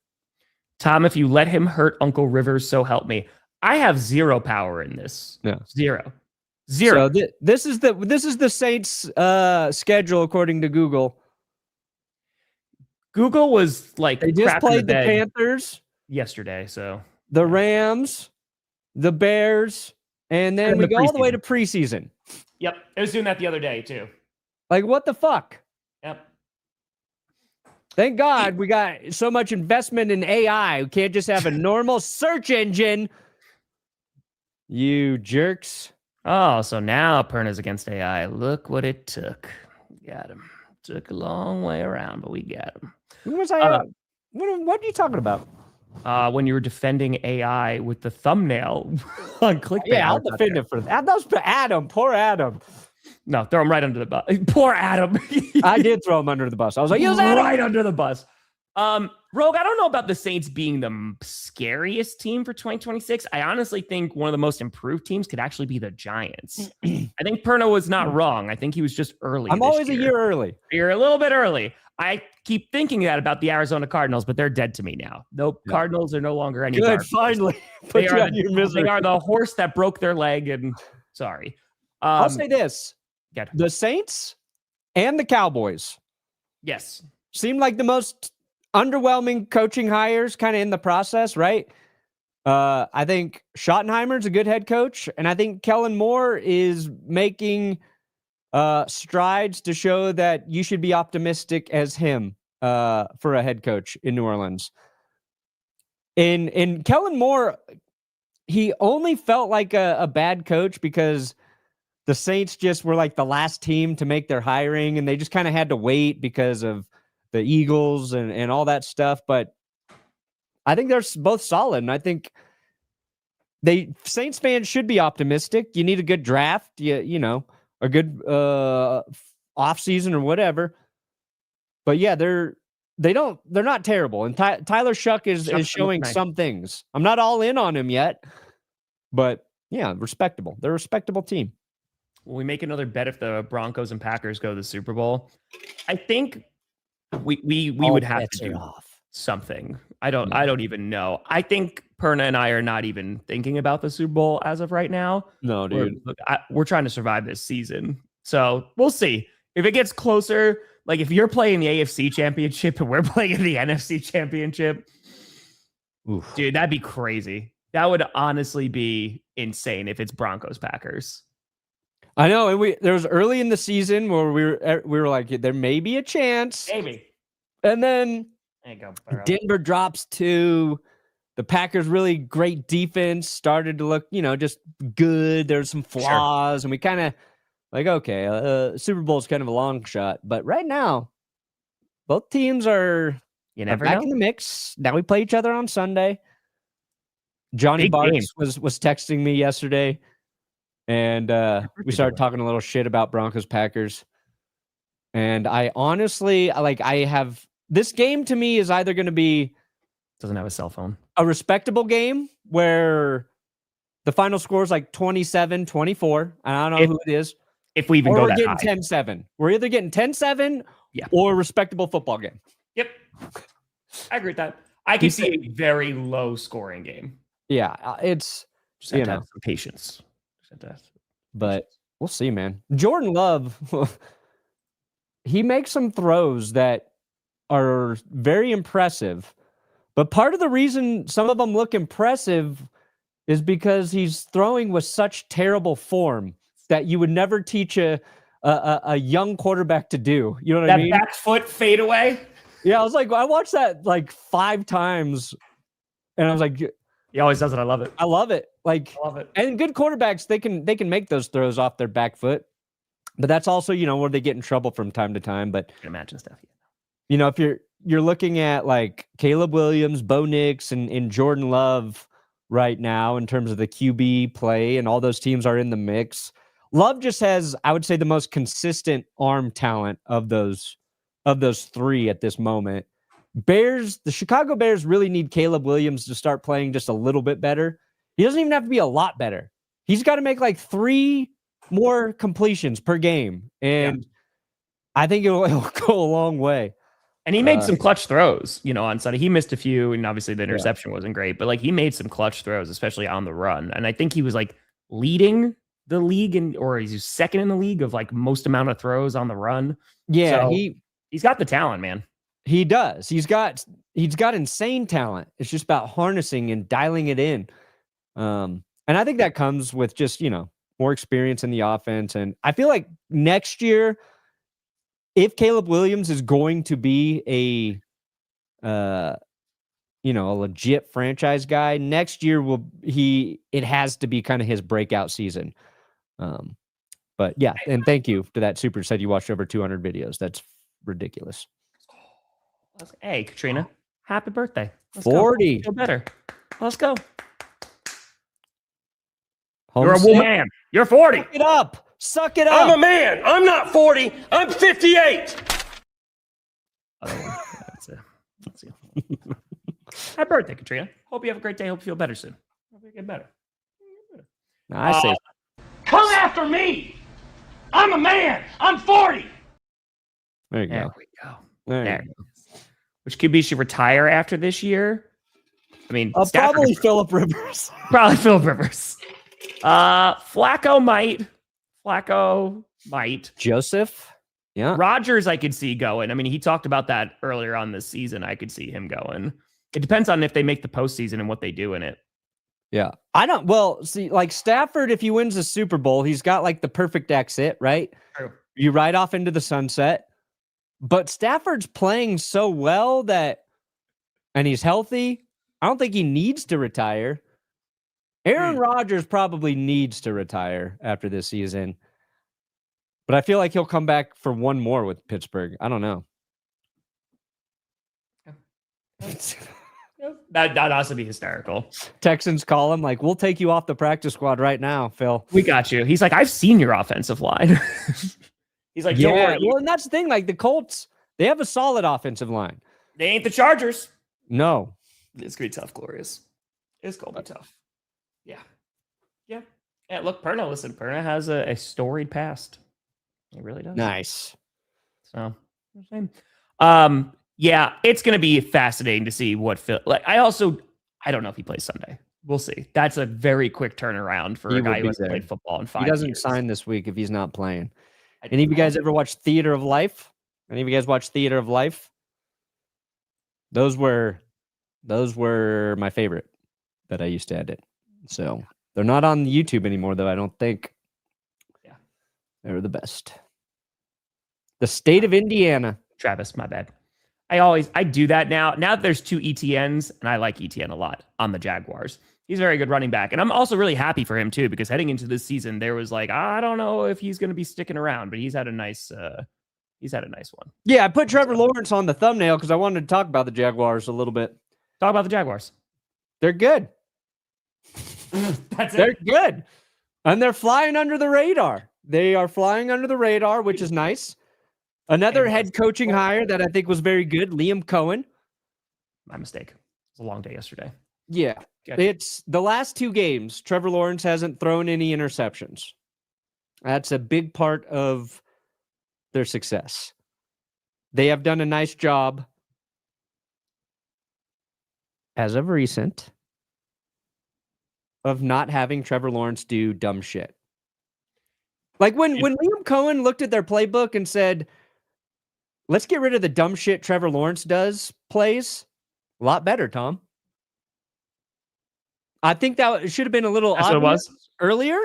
S2: Tom, if you let him hurt Uncle Rivers, so help me. I have 0 power in this.
S1: No.
S2: 0.
S1: So this is the Saints schedule according to Google.
S2: Google was like
S1: they just played the Panthers
S2: yesterday, so
S1: the Rams, the Bears, and then we go all the way to preseason.
S2: Yep. I was doing that the other day, too.
S1: Like, what the fuck?
S2: Yep.
S1: Thank God we got so much investment in AI. We can't just have a normal search engine. You jerks.
S2: Oh, so now Perna's against AI. Look what it took. Got him. Took a long way around, but we got him.
S1: What was I? What are you talking about?
S2: When you were defending AI with the thumbnail on clickbait.
S1: Yeah, I'll defend it for that. That was for Adam. Poor Adam.
S2: No, throw him right under the bus. Poor Adam.
S1: I did throw him under the bus. I was like,
S2: right under the bus. Rogue, I don't know about the Saints being the scariest team for 2026. I honestly think one of the most improved teams could actually be the Giants. I think Perna was not wrong. I think he was just early.
S1: I'm always a year early.
S2: You're a little bit early. I keep thinking that about the Arizona Cardinals, but they're dead to me now. Nope,
S1: No.
S2: Cardinals are no longer any.
S1: Good, finally.
S2: They are the horse that broke their leg, and sorry.
S1: I'll say this.
S2: Good.
S1: The Saints and the Cowboys.
S2: Yes.
S1: Seem like the most underwhelming coaching hires kind of in the process, right? I think Schottenheimer's a good head coach, and I think Kellen Moore is making strides to show that you should be optimistic as him for a head coach in New Orleans. In Kellen Moore, he only felt like a bad coach because the Saints just were like the last team to make their hiring, and they just kind of had to wait because of the Eagles and all that stuff. But I think they're both solid, and I think Saints fans should be optimistic. You need a good draft, you know, a good off season or whatever. But yeah, they're not terrible. And Tyler Shuck is showing some things. I'm not all in on him yet, but yeah, respectable. They're a respectable team.
S2: Will we make another bet if the Broncos and Packers go to the Super Bowl? I think we would have to do something. I don't even know. I think Perna and I are not even thinking about the Super Bowl as of right now.
S1: No, dude.
S2: We're trying to survive this season. So we'll see. If it gets closer, like if you're playing the AFC Championship and we're playing in the NFC Championship, oof, dude, that'd be crazy. That would honestly be insane if it's Broncos Packers.
S1: I know, and there was early in the season where we were like, there may be a chance,
S2: maybe,
S1: and then
S2: there you go,
S1: Denver drops 2. The Packers really great defense started to look, you know, just good. There's some flaws, and we kind of like, okay, Super Bowl is kind of a long shot, but right now, both teams are back in the mix. Now we play each other on Sunday. Johnny Barks was texting me yesterday. And we started talking a little shit about Broncos Packers. And I honestly, I have this game to me is either going to be
S2: doesn't have a cell phone,
S1: a respectable game where the final score is like 27-24. I don't know who it is.
S2: If we even go that high.
S1: We're getting 10-7. We're either getting 10-7 or a respectable football game.
S2: Yep. I agree with that. I can see a very low scoring game.
S1: Yeah. It's,
S2: just have to have some patience.
S1: But we'll see, man. Jordan Love, he makes some throws that are very impressive. But part of the reason some of them look impressive is because he's throwing with such terrible form that you would never teach a young quarterback to do. You know what I mean?
S2: That back foot fadeaway?
S1: Yeah, I watched that like 5 times, and I was like,
S2: he always does it. I love it.
S1: I love it. I love
S2: it.
S1: And good quarterbacks, they can make those throws off their back foot. But that's also, you know, where they get in trouble from time to time. But
S2: I can imagine stuff.
S1: You know, if you're looking at like Caleb Williams, Bo Nix, and Jordan Love right now in terms of the QB play, and all those teams are in the mix. Love just has, I would say, the most consistent arm talent of those 3 at this moment. The Chicago Bears really need Caleb Williams to start playing just a little bit better. He doesn't even have to be a lot better. He's got to make like 3 more completions per game. And I think it'll go a long way.
S2: And he made some clutch throws, you know, on Sunday. He missed a few, and obviously the interception wasn't great, but like he made some clutch throws, especially on the run. And I think he was like leading the league or he's second in the league of like most amount of throws on the run.
S1: Yeah,
S2: so he's got the talent, man.
S1: He does. He's got insane talent. It's just about harnessing and dialing it in. And I think that comes with just, you know, more experience in the offense. And I feel like next year, if Caleb Williams is going to be a legit franchise guy, next year it has to be kind of his breakout season. But yeah, and thank you to that super said you watched over 200 videos. That's ridiculous.
S2: Hey, Katrina, happy birthday.
S1: Let's 40.
S2: Go. Feel better. Let's go.
S1: You're
S2: a woman. You're 40.
S1: Suck it up. Suck it up.
S7: I'm a man. I'm not 40. I'm 58.
S2: That's it. Happy birthday, Katrina. Hope you have a great day. Hope you feel better soon. Hope you get better.
S1: I say.
S7: Come after me. I'm a man. I'm 40.
S1: There you go.
S2: There we go. There. Which QB should retire after this year? I mean,
S1: probably Phillip Rivers.
S2: Probably Phillip Rivers. Flacco might.
S1: Joseph. Yeah.
S2: Rodgers, I could see going. I mean, he talked about that earlier on this season. I could see him going. It depends on if they make the postseason and what they do in it.
S1: Yeah. See, like Stafford, if he wins the Super Bowl, he's got like the perfect exit, right?
S2: True.
S1: You ride off into the sunset. But Stafford's playing so well and he's healthy. I don't think he needs to retire. Aaron Rodgers probably needs to retire after this season. But I feel like he'll come back for one more with Pittsburgh. I don't know.
S2: That'd also be hysterical.
S1: Texans call him like, we'll take you off the practice squad right now, Phil.
S2: We got you. He's like, I've seen your offensive line. He's like, don't worry.
S1: Well, and that's the thing. Like the Colts, they have a solid offensive line.
S2: They ain't the Chargers.
S1: No.
S2: It's going to be tough, Glorious. It's going to be tough. Yeah. Yeah, look, Perna has a storied past. He really does.
S1: Nice.
S2: So, yeah, it's going to be fascinating to see what Phil. Like, I don't know if he plays Sunday. We'll see. That's a very quick turnaround for a guy who hasn't played football in 5 years.
S1: He doesn't sign this week if he's not playing. Any of you guys ever watch Theater of Life? Any of you guys watch Theater of Life? Those were my favorite that I used to edit. So they're not on YouTube anymore, though. I don't think.
S2: Yeah,
S1: they're the best. The state of Indiana.
S2: Travis, my bad. I do that now. Now that there's 2 ETNs, and I like ETN a lot on the Jaguars. He's a very good running back. And I'm also really happy for him, too, because heading into this season, there was like, I don't know if he's going to be sticking around, but he's had a nice one.
S1: Yeah, I put Trevor Lawrence on the thumbnail because I wanted to talk about the Jaguars a little bit.
S2: Talk about the Jaguars.
S1: They're good. They're good. And they're flying under the radar. They are flying under the radar, which is nice. Another head coaching hire that I think was very good, Liam Cohen.
S2: My mistake. It was a long day yesterday.
S1: Yeah. It's the last 2 games. Trevor Lawrence hasn't thrown any interceptions. That's a big part of their success. They have done a nice job as of recent of not having Trevor Lawrence do dumb shit. Like when Liam Cohen looked at their playbook and said, let's get rid of the dumb shit Trevor Lawrence does plays, a lot better, Tom. I think that should have been a little obvious earlier.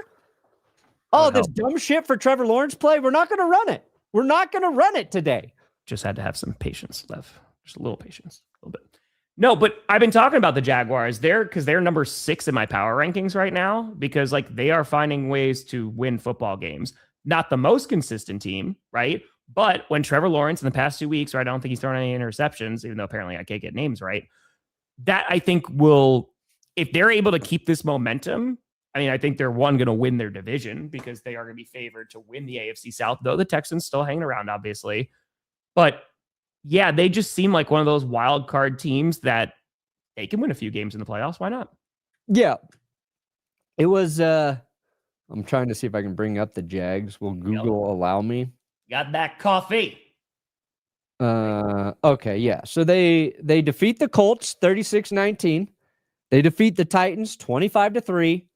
S1: Oh, this dumb shit for Trevor Lawrence play. We're not going to run it. We're not going to run it today.
S2: Just had to have some patience left. Just a little patience, a little bit. No, but I've been talking about the Jaguars there because they're number 6 in my power rankings right now because like they are finding ways to win football games. Not the most consistent team, right? But when Trevor Lawrence in the past 2 weeks, right, I don't think he's thrown any interceptions, even though apparently I can't get names right. That I think will, if they're able to keep this momentum, I mean, I think they're going to win their division because they are going to be favored to win the AFC South, though the Texans still hanging around, obviously. But yeah, they just seem like one of those wild card teams that they can win a few games in the playoffs. Why not?
S1: Yeah. It was, I'm trying to see if I can bring up the Jags. Will Google allow me?
S2: Got that coffee.
S1: Okay, yeah. So they defeat the Colts 36-19. They defeat the Titans 25-3.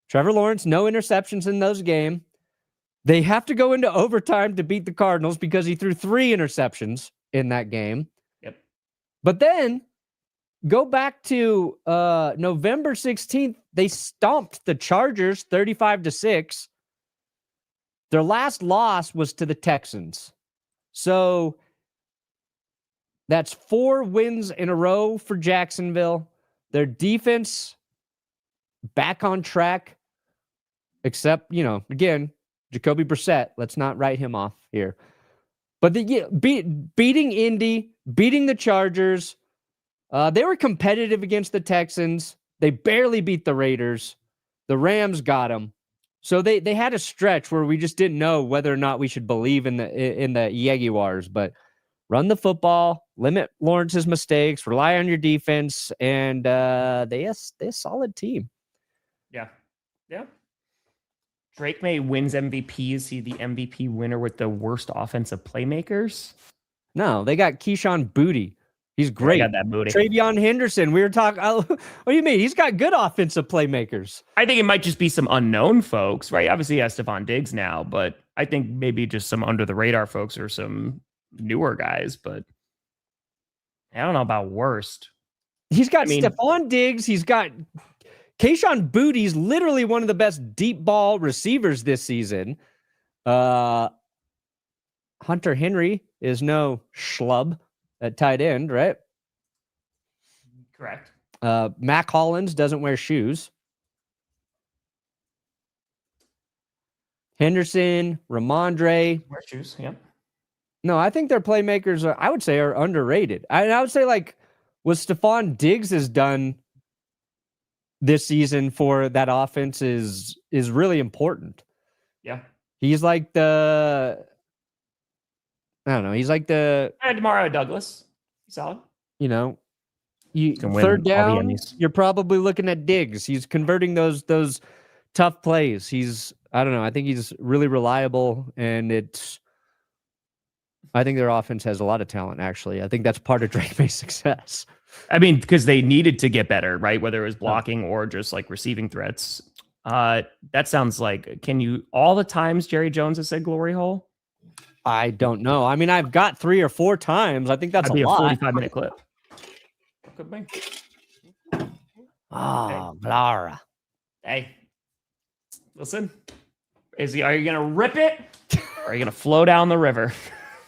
S1: Trevor Lawrence, no interceptions in those games. They have to go into overtime to beat the Cardinals because he threw 3 interceptions in that game.
S2: Yep.
S1: But then go back to November 16th. They stomped the Chargers 35-6. Their last loss was to the Texans. So that's 4 wins in a row for Jacksonville. Their defense back on track, except, again, Jacoby Brissett. Let's not write him off here. But beating Indy, beating the Chargers, they were competitive against the Texans. They barely beat the Raiders. The Rams got them. So they had a stretch where we just didn't know whether or not we should believe in the Jaguars. But run the football, limit Lawrence's mistakes, rely on your defense, and they're a solid team.
S2: Yeah. Yeah. Drake May wins MVP. Is he the MVP winner with the worst offensive playmakers?
S1: No, they got Keyshawn Booty. He's great.
S2: Got that booty.
S1: Travion Henderson. We were talking. What do you mean? He's got good offensive playmakers.
S2: I think it might just be some unknown folks, right? Obviously, he has Stephon Diggs now, but I think maybe just some under the radar folks or some newer guys. But I don't know about worst.
S1: He's got Stephon Diggs. He's got Keyshawn Booty's literally one of the best deep ball receivers this season. Hunter Henry is no schlub at tight end, right?
S2: Correct.
S1: Mac Hollins doesn't wear shoes. Henderson, Ramondre.
S2: Wear shoes, yeah.
S1: No, I think their playmakers are, I would say, are underrated. I would say, like, what Stephon Diggs has done this season for that offense is really important.
S2: Yeah.
S1: He's like the, I don't know. He's like the
S2: Demario Douglas. Solid.
S1: You know, you
S2: Can win
S1: third
S2: all the
S1: down,
S2: Emmys.
S1: you're probably looking at Diggs. He's converting those tough plays. I don't know. I think he's really reliable, and I think their offense has a lot of talent, actually. I think that's part of Drake May's success.
S2: I mean, because they needed to get better, right? Whether it was blocking or just like receiving threats. That sounds like, all the times Jerry Jones has said glory hole?
S1: I don't know. I mean, I've got 3 or 4 times. I think that's
S2: That'd be a
S1: lot.
S2: 45-minute clip. Could be.
S1: Oh, Lara.
S2: Hey, listen. Are you going to rip it or are you going to flow down the river?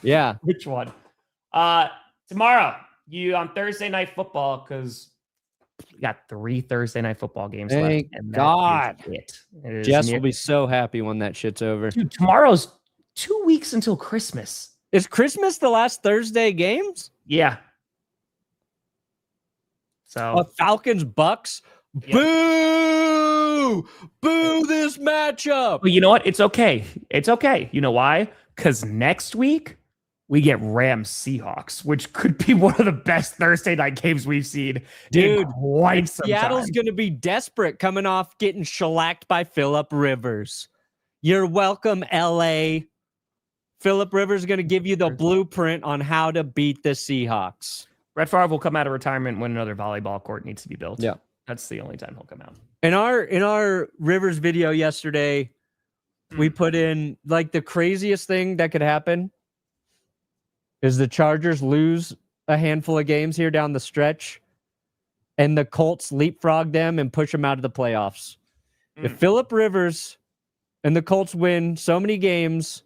S1: Yeah.
S2: Which one? Tomorrow, you on Thursday Night Football, because we got 3 Thursday Night Football games left.
S1: Thank
S2: And
S1: God.
S2: It is
S1: Jess will be so happy when that shit's over.
S2: Dude, tomorrow's 2 weeks until Christmas.
S1: Is Christmas the last Thursday games?
S2: Yeah. So
S1: Falcons, Bucks.
S2: Yep.
S1: Boo! Boo this matchup.
S2: Well, you know what? It's okay. It's okay. You know why? Because next week we get Rams Seahawks, which could be one of the best Thursday night games we've seen.
S1: Dude,
S2: quite some
S1: Seattle's
S2: time.
S1: going to be desperate coming off getting shellacked by Phillip Rivers. You're welcome, LA. Phillip Rivers is going to give you the blueprint on how to beat the Seahawks.
S2: Brett Favre will come out of retirement when another volleyball court needs to be built.
S1: Yeah.
S2: That's the only time he'll come out.
S1: In our Rivers video yesterday, we put in, like, the craziest thing that could happen is the Chargers lose a handful of games here down the stretch, and the Colts leapfrog them and push them out of the playoffs. If Phillip Rivers and the Colts win so many games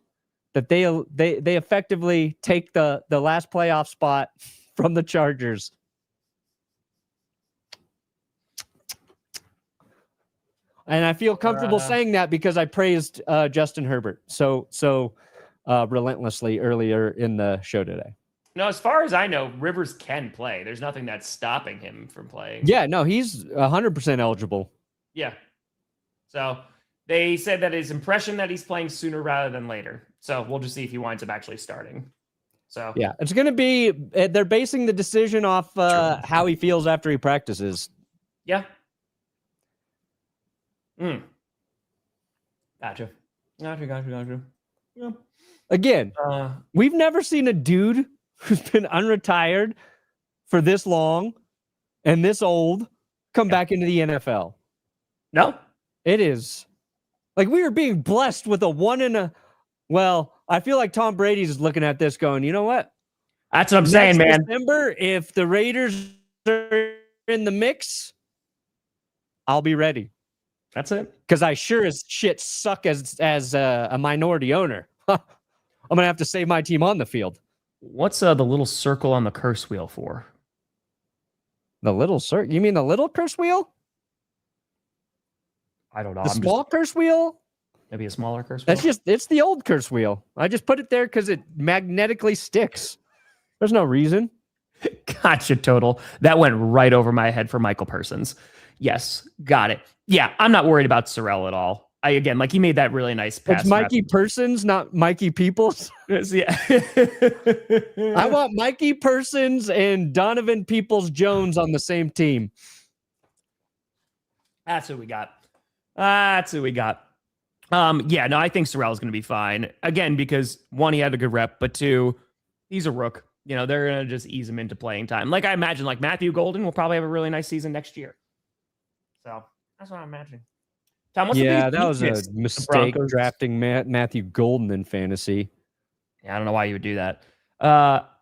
S1: that they effectively take the last playoff spot from the Chargers. And I feel comfortable saying that because I praised Justin Herbert so relentlessly earlier in the show today.
S2: No, as far as I know, Rivers can play. There's nothing that's stopping him from playing.
S1: Yeah, no, he's 100% eligible.
S2: Yeah. So they said that his impression that he's playing sooner rather than later. So we'll just see if he winds up actually starting. So
S1: yeah, it's going to be, they're basing the decision off how he feels after he practices.
S2: Yeah. Gotcha. Yeah.
S1: Again, we've never seen a dude who's been unretired for this long and this old come back into the NFL.
S2: No.
S1: It is. Like, we are being blessed with well, I feel like Tom Brady's looking at this going, you know what?
S2: That's what I'm saying, man.
S1: December, if the Raiders are in the mix, I'll be ready.
S2: That's it.
S1: Because I sure as shit suck as a minority owner. I'm going to have to save my team on the field.
S2: What's the little circle on the curse wheel for?
S1: The little circle? You mean the little curse wheel?
S2: I don't know.
S1: The small curse wheel?
S2: Maybe a smaller curse wheel?
S1: It's the old curse wheel. I just put it there because it magnetically sticks. There's no reason.
S2: Gotcha, total. That went right over my head for Michael Persons. Yes, got it. Yeah, I'm not worried about Sorrell at all. He made that really nice pass.
S1: It's Mikey Persons, not Mikey Peoples.
S2: Yeah.
S1: I want Mikey Persons and Donovan Peoples-Jones on the same team.
S2: That's who we got. Yeah, no, I think Sorrell's going to be fine. Again, because 1, he had a good rep, but 2, he's a rook. they're going to just ease him into playing time. Like I imagine, like Matthew Golden will probably have a really nice season next year. So that's what I'm imagining. Tom, what's
S1: that was a mistake drafting Matthew Golden in fantasy.
S2: Yeah, I don't know why you would do that.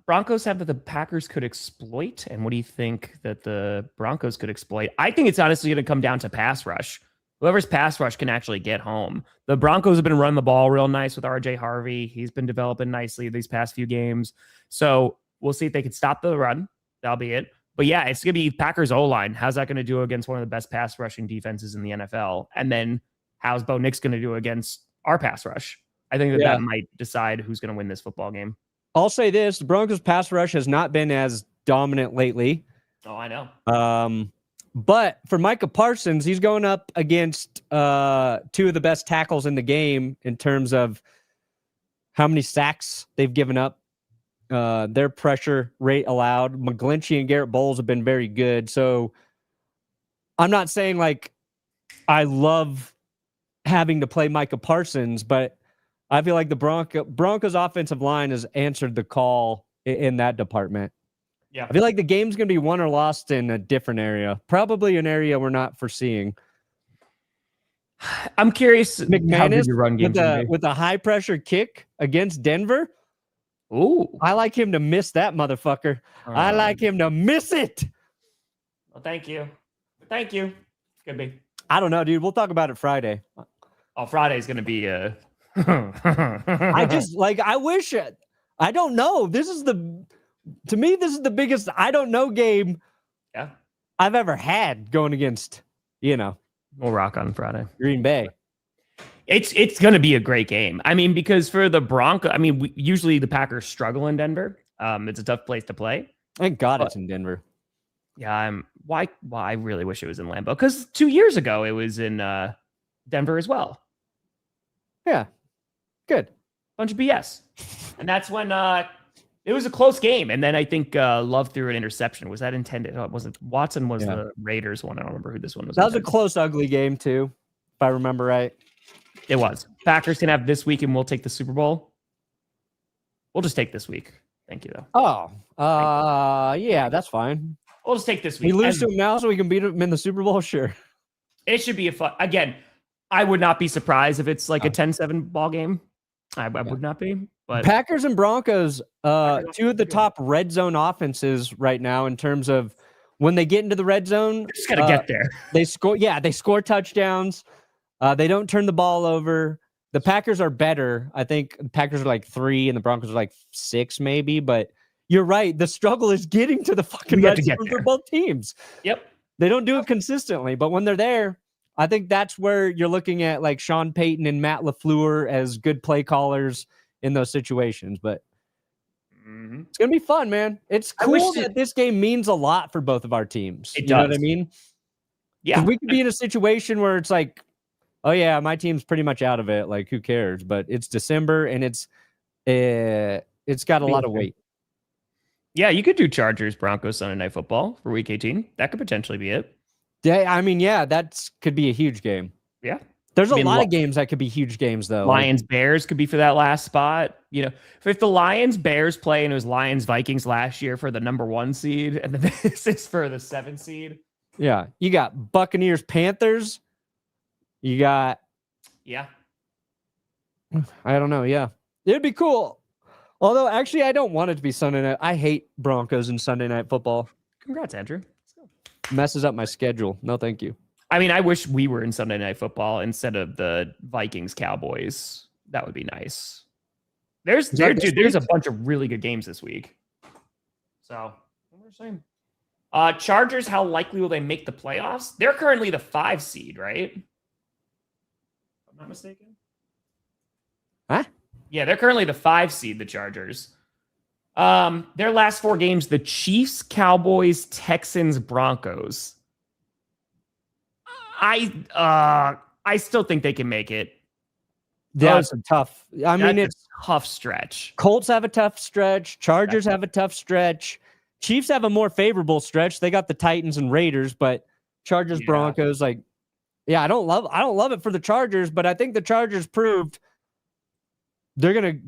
S2: Broncos have that the Packers could exploit. And what do you think that the Broncos could exploit? I think it's honestly going to come down to pass rush. Whoever's pass rush can actually get home. The Broncos have been running the ball real nice with RJ Harvey. He's been developing nicely these past few games. So we'll see if they can stop the run. That'll be it. But yeah, it's going to be Packers O-line. How's that going to do against one of the best pass rushing defenses in the NFL? And then how's Bo Nix going to do against our pass rush? I think that might decide who's going to win this football game.
S1: I'll say this. The Broncos pass rush has not been as dominant lately.
S2: Oh, I know.
S1: But for Micah Parsons, he's going up against two of the best tackles in the game in terms of how many sacks they've given up. Their pressure rate allowed. McGlinchey and Garrett Bowles have been very good. So I'm not saying like I love having to play Micah Parsons, but I feel like the Broncos offensive line has answered the call in that department.
S2: Yeah.
S1: I feel like the game's going to be won or lost in a different area, probably an area we're not foreseeing.
S2: I'm curious.
S1: McManus with a high pressure kick against Denver.
S2: Ooh,
S1: I like him to miss that motherfucker. I like him to miss it.
S2: Well, thank you. Could be.
S1: I don't know, dude. We'll talk about it Friday.
S2: Oh, Friday's going to be
S1: I wish I don't know. To me, this is the biggest I don't know game I've ever had going against,
S2: We'll rock on Friday.
S1: Green Bay.
S2: It's going to be a great game. I mean, because for the Broncos, usually the Packers struggle in Denver. It's a tough place to play.
S1: Thank God it's in Denver.
S2: Yeah, why I really wish it was in Lambeau, because 2 years ago it was in Denver as well.
S1: Yeah. Good.
S2: Bunch of BS. And that's when it was a close game. And then I think Love threw an interception. Was that intended? Oh, it wasn't. Watson was the Raiders one. I don't remember who this one was.
S1: That was a close, ugly game too, if I remember right.
S2: It was. Packers can have this week and we'll take the Super Bowl. We'll just take this week. Thank you, though.
S1: Oh, yeah, that's fine.
S2: We'll just take this week.
S1: We lose to him now so we can beat him in the Super Bowl? Sure.
S2: It should be a fun. Again, I would not be surprised if it's like a 10-7 ball game. I would not be. But
S1: Packers and Broncos, two of the top red zone offenses right now in terms of when they get into the red zone.
S2: They just got to get there.
S1: They score. Yeah, they score touchdowns. They don't turn the ball over. The Packers are better. I think the Packers are like 3 and the Broncos are like 6 maybe. But you're right. The struggle is getting to the fucking red zone for both teams.
S2: Yep.
S1: They don't do it consistently. But when they're there, I think that's where you're looking at like Sean Payton and Matt LaFleur as good play callers in those situations. But it's going to be fun, man. It's cool that this game means a lot for both of our teams.
S2: It
S1: you
S2: does.
S1: know what I mean?
S2: Yeah.
S1: We could be in a situation where it's like, oh yeah, my team's pretty much out of it. Like, who cares? But it's December and it's got a lot of weight.
S2: Yeah, you could do Chargers Broncos Sunday Night Football for Week 18. That could potentially be it.
S1: Yeah, I mean, yeah, that could be a huge game.
S2: Yeah.
S1: There's a lot of games that could be huge games, though.
S2: Lions Bears could be for that last spot. You know, if the Lions Bears play and it was Lions Vikings last year for the number 1 seed, and then this is for the 7 seed.
S1: Yeah, you got Buccaneers Panthers. You got, I don't know. Yeah, it'd be cool. Although, actually, I don't want it to be Sunday night. I hate Broncos and Sunday Night Football.
S2: Congrats, Andrew.
S1: Messes up my schedule. No, thank you.
S2: I mean, I wish we were in Sunday Night Football instead of the Vikings Cowboys. That would be nice. There's a bunch of really good games this week. So, what we're saying. Chargers, how likely will they make the playoffs? They're currently the 5 seed, right? If I'm not mistaken.
S1: Huh?
S2: Yeah, they're currently the 5 seed, the Chargers. Their last 4 games, the Chiefs, Cowboys, Texans, Broncos. I still think they can make it.
S1: That's tough. I mean, it's
S2: a tough stretch.
S1: Colts have a tough stretch. Chargers have a tough stretch. Chiefs have a more favorable stretch. They got the Titans and Raiders, but Chargers, Broncos, I don't love it for the Chargers, but I think the Chargers proved they're going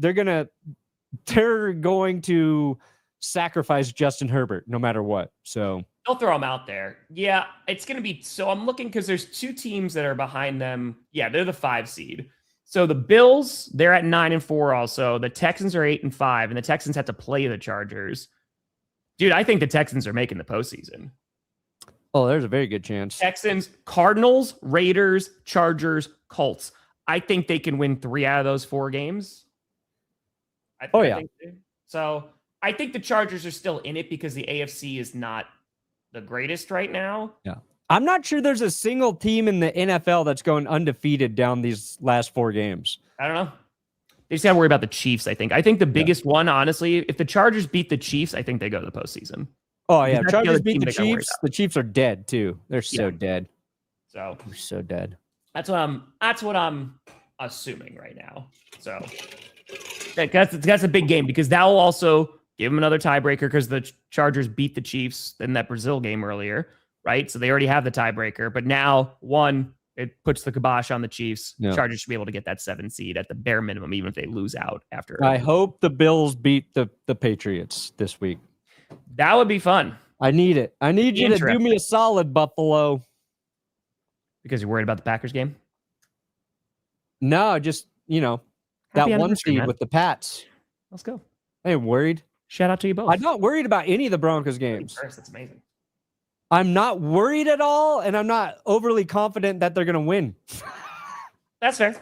S1: to sacrifice Justin Herbert no matter what. So
S2: they'll throw him out there. Yeah, it's going to be. So I'm looking because there's two teams that are behind them. Yeah, they're the 5 seed. So the Bills, they're at 9-4 also. The Texans are 8-5, and the Texans have to play the Chargers. Dude, I think the Texans are making the postseason.
S1: Oh, there's a very good chance.
S2: Texans, Cardinals, Raiders, Chargers, Colts. I think they can win 3 out of those 4 games. So I think the Chargers are still in it because the AFC is not the greatest right now.
S1: Yeah. I'm not sure there's a single team in the NFL that's going undefeated down these last 4 games.
S2: I don't know. They just got to worry about the Chiefs, I think. I think the biggest one, honestly, if the Chargers beat the Chiefs, I think they go to the postseason.
S1: Oh, yeah. Chargers beat the Chiefs. The Chiefs are dead, too. They're so dead.
S2: So
S1: they're so dead.
S2: That's what I'm assuming right now. So that's a big game because that will also give them another tiebreaker because the Chargers beat the Chiefs in that Brazil game earlier, right? So they already have the tiebreaker. But now, it puts the kibosh on the Chiefs. Yeah. Chargers should be able to get that 7 seed at the bare minimum, even if they lose out after.
S1: I hope the Bills beat the Patriots this week.
S2: That would be fun.
S1: I need it. I need you to do me a solid, Buffalo.
S2: Because you're worried about the Packers game?
S1: No, just, that 1 seed with the Pats.
S2: Let's go.
S1: I ain't worried.
S2: Shout out to you both.
S1: I'm not worried about any of the Broncos games.
S2: That's amazing.
S1: I'm not worried at all, and I'm not overly confident that they're going to win.
S2: That's fair.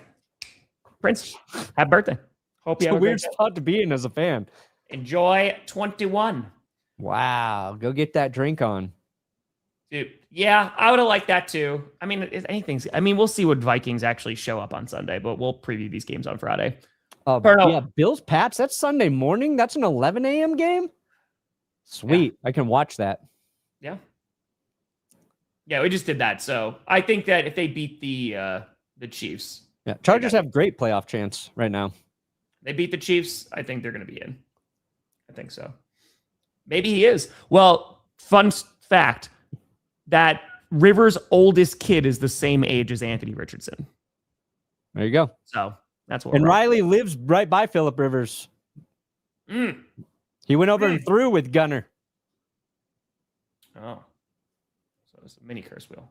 S2: Prince, happy birthday. Hope you have
S1: a weird spot to be in as a fan.
S2: Enjoy 21.
S1: Wow. Go get that drink on.
S2: Dude, yeah, I would have liked that too. I mean, we'll see what Vikings actually show up on Sunday, but we'll preview these games on Friday.
S1: Yeah, Bills Pats, that's Sunday morning. That's an 11 a.m. game. Sweet. Yeah. I can watch that.
S2: Yeah. Yeah, we just did that. So I think that if they beat the Chiefs.
S1: Yeah, Chargers have great playoff chance right now.
S2: They beat the Chiefs. I think they're going to be in. I think so. Maybe he is. Well, fun fact that Rivers' oldest kid is the same age as Anthony Richardson.
S1: There you go.
S2: So that's what.
S1: And Riley lives right by Phillip Rivers. He went over and threw with Gunner.
S2: Oh. So it's a mini curse wheel.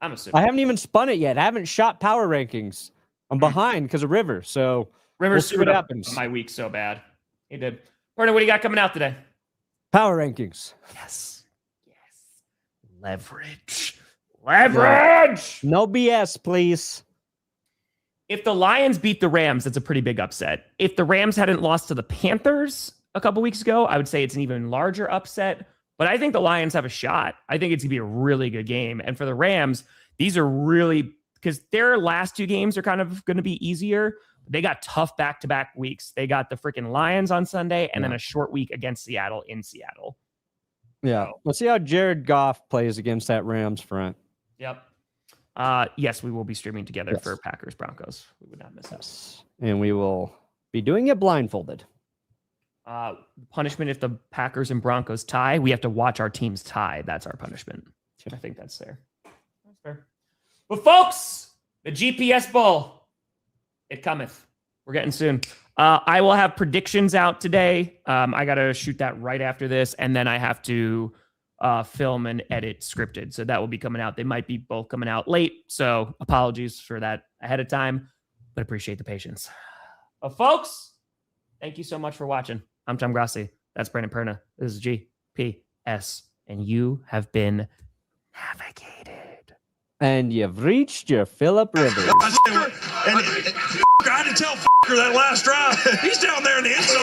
S2: I'm assuming.
S1: I haven't even spun it yet. I haven't shot power rankings. I'm behind because of Rivers. So
S2: Rivers screwed up my week so bad. He did. Partner, what do you got coming out today?
S1: Power rankings.
S2: Yes. Leverage. No
S1: BS, please.
S2: If the Lions beat the Rams, that's a pretty big upset. If the Rams hadn't lost to the Panthers a couple weeks ago, I would say it's an even larger upset. But I think the Lions have a shot. I think it's going to be a really good game. And for the Rams, these are really, because their last 2 games are kind of going to be easier. They got tough back-to-back weeks. They got the freaking Lions on Sunday and then a short week against Seattle in Seattle.
S1: Yeah. Let's see how Jared Goff plays against that Rams front.
S2: Yep. Yes, we will be streaming together for Packers Broncos. We would not miss this.
S1: And we will be doing it blindfolded.
S2: Punishment if the Packers and Broncos tie, we have to watch our teams tie. That's our punishment. I think that's fair. That's fair. But folks, the GPS Bowl, it cometh. We're getting soon. I will have predictions out today. I got to shoot that right after this, and then I have to film and edit scripted. So that will be coming out. They might be both coming out late, so apologies for that ahead of time, but appreciate the patience. But folks, thank you so much for watching. I'm Tom Grossi. That's Brandon Perna. This is GPS, and you have been navigated.
S1: And you've reached your Phillip Rivers.
S6: I had to tell that last drive. He's down there in the end zone.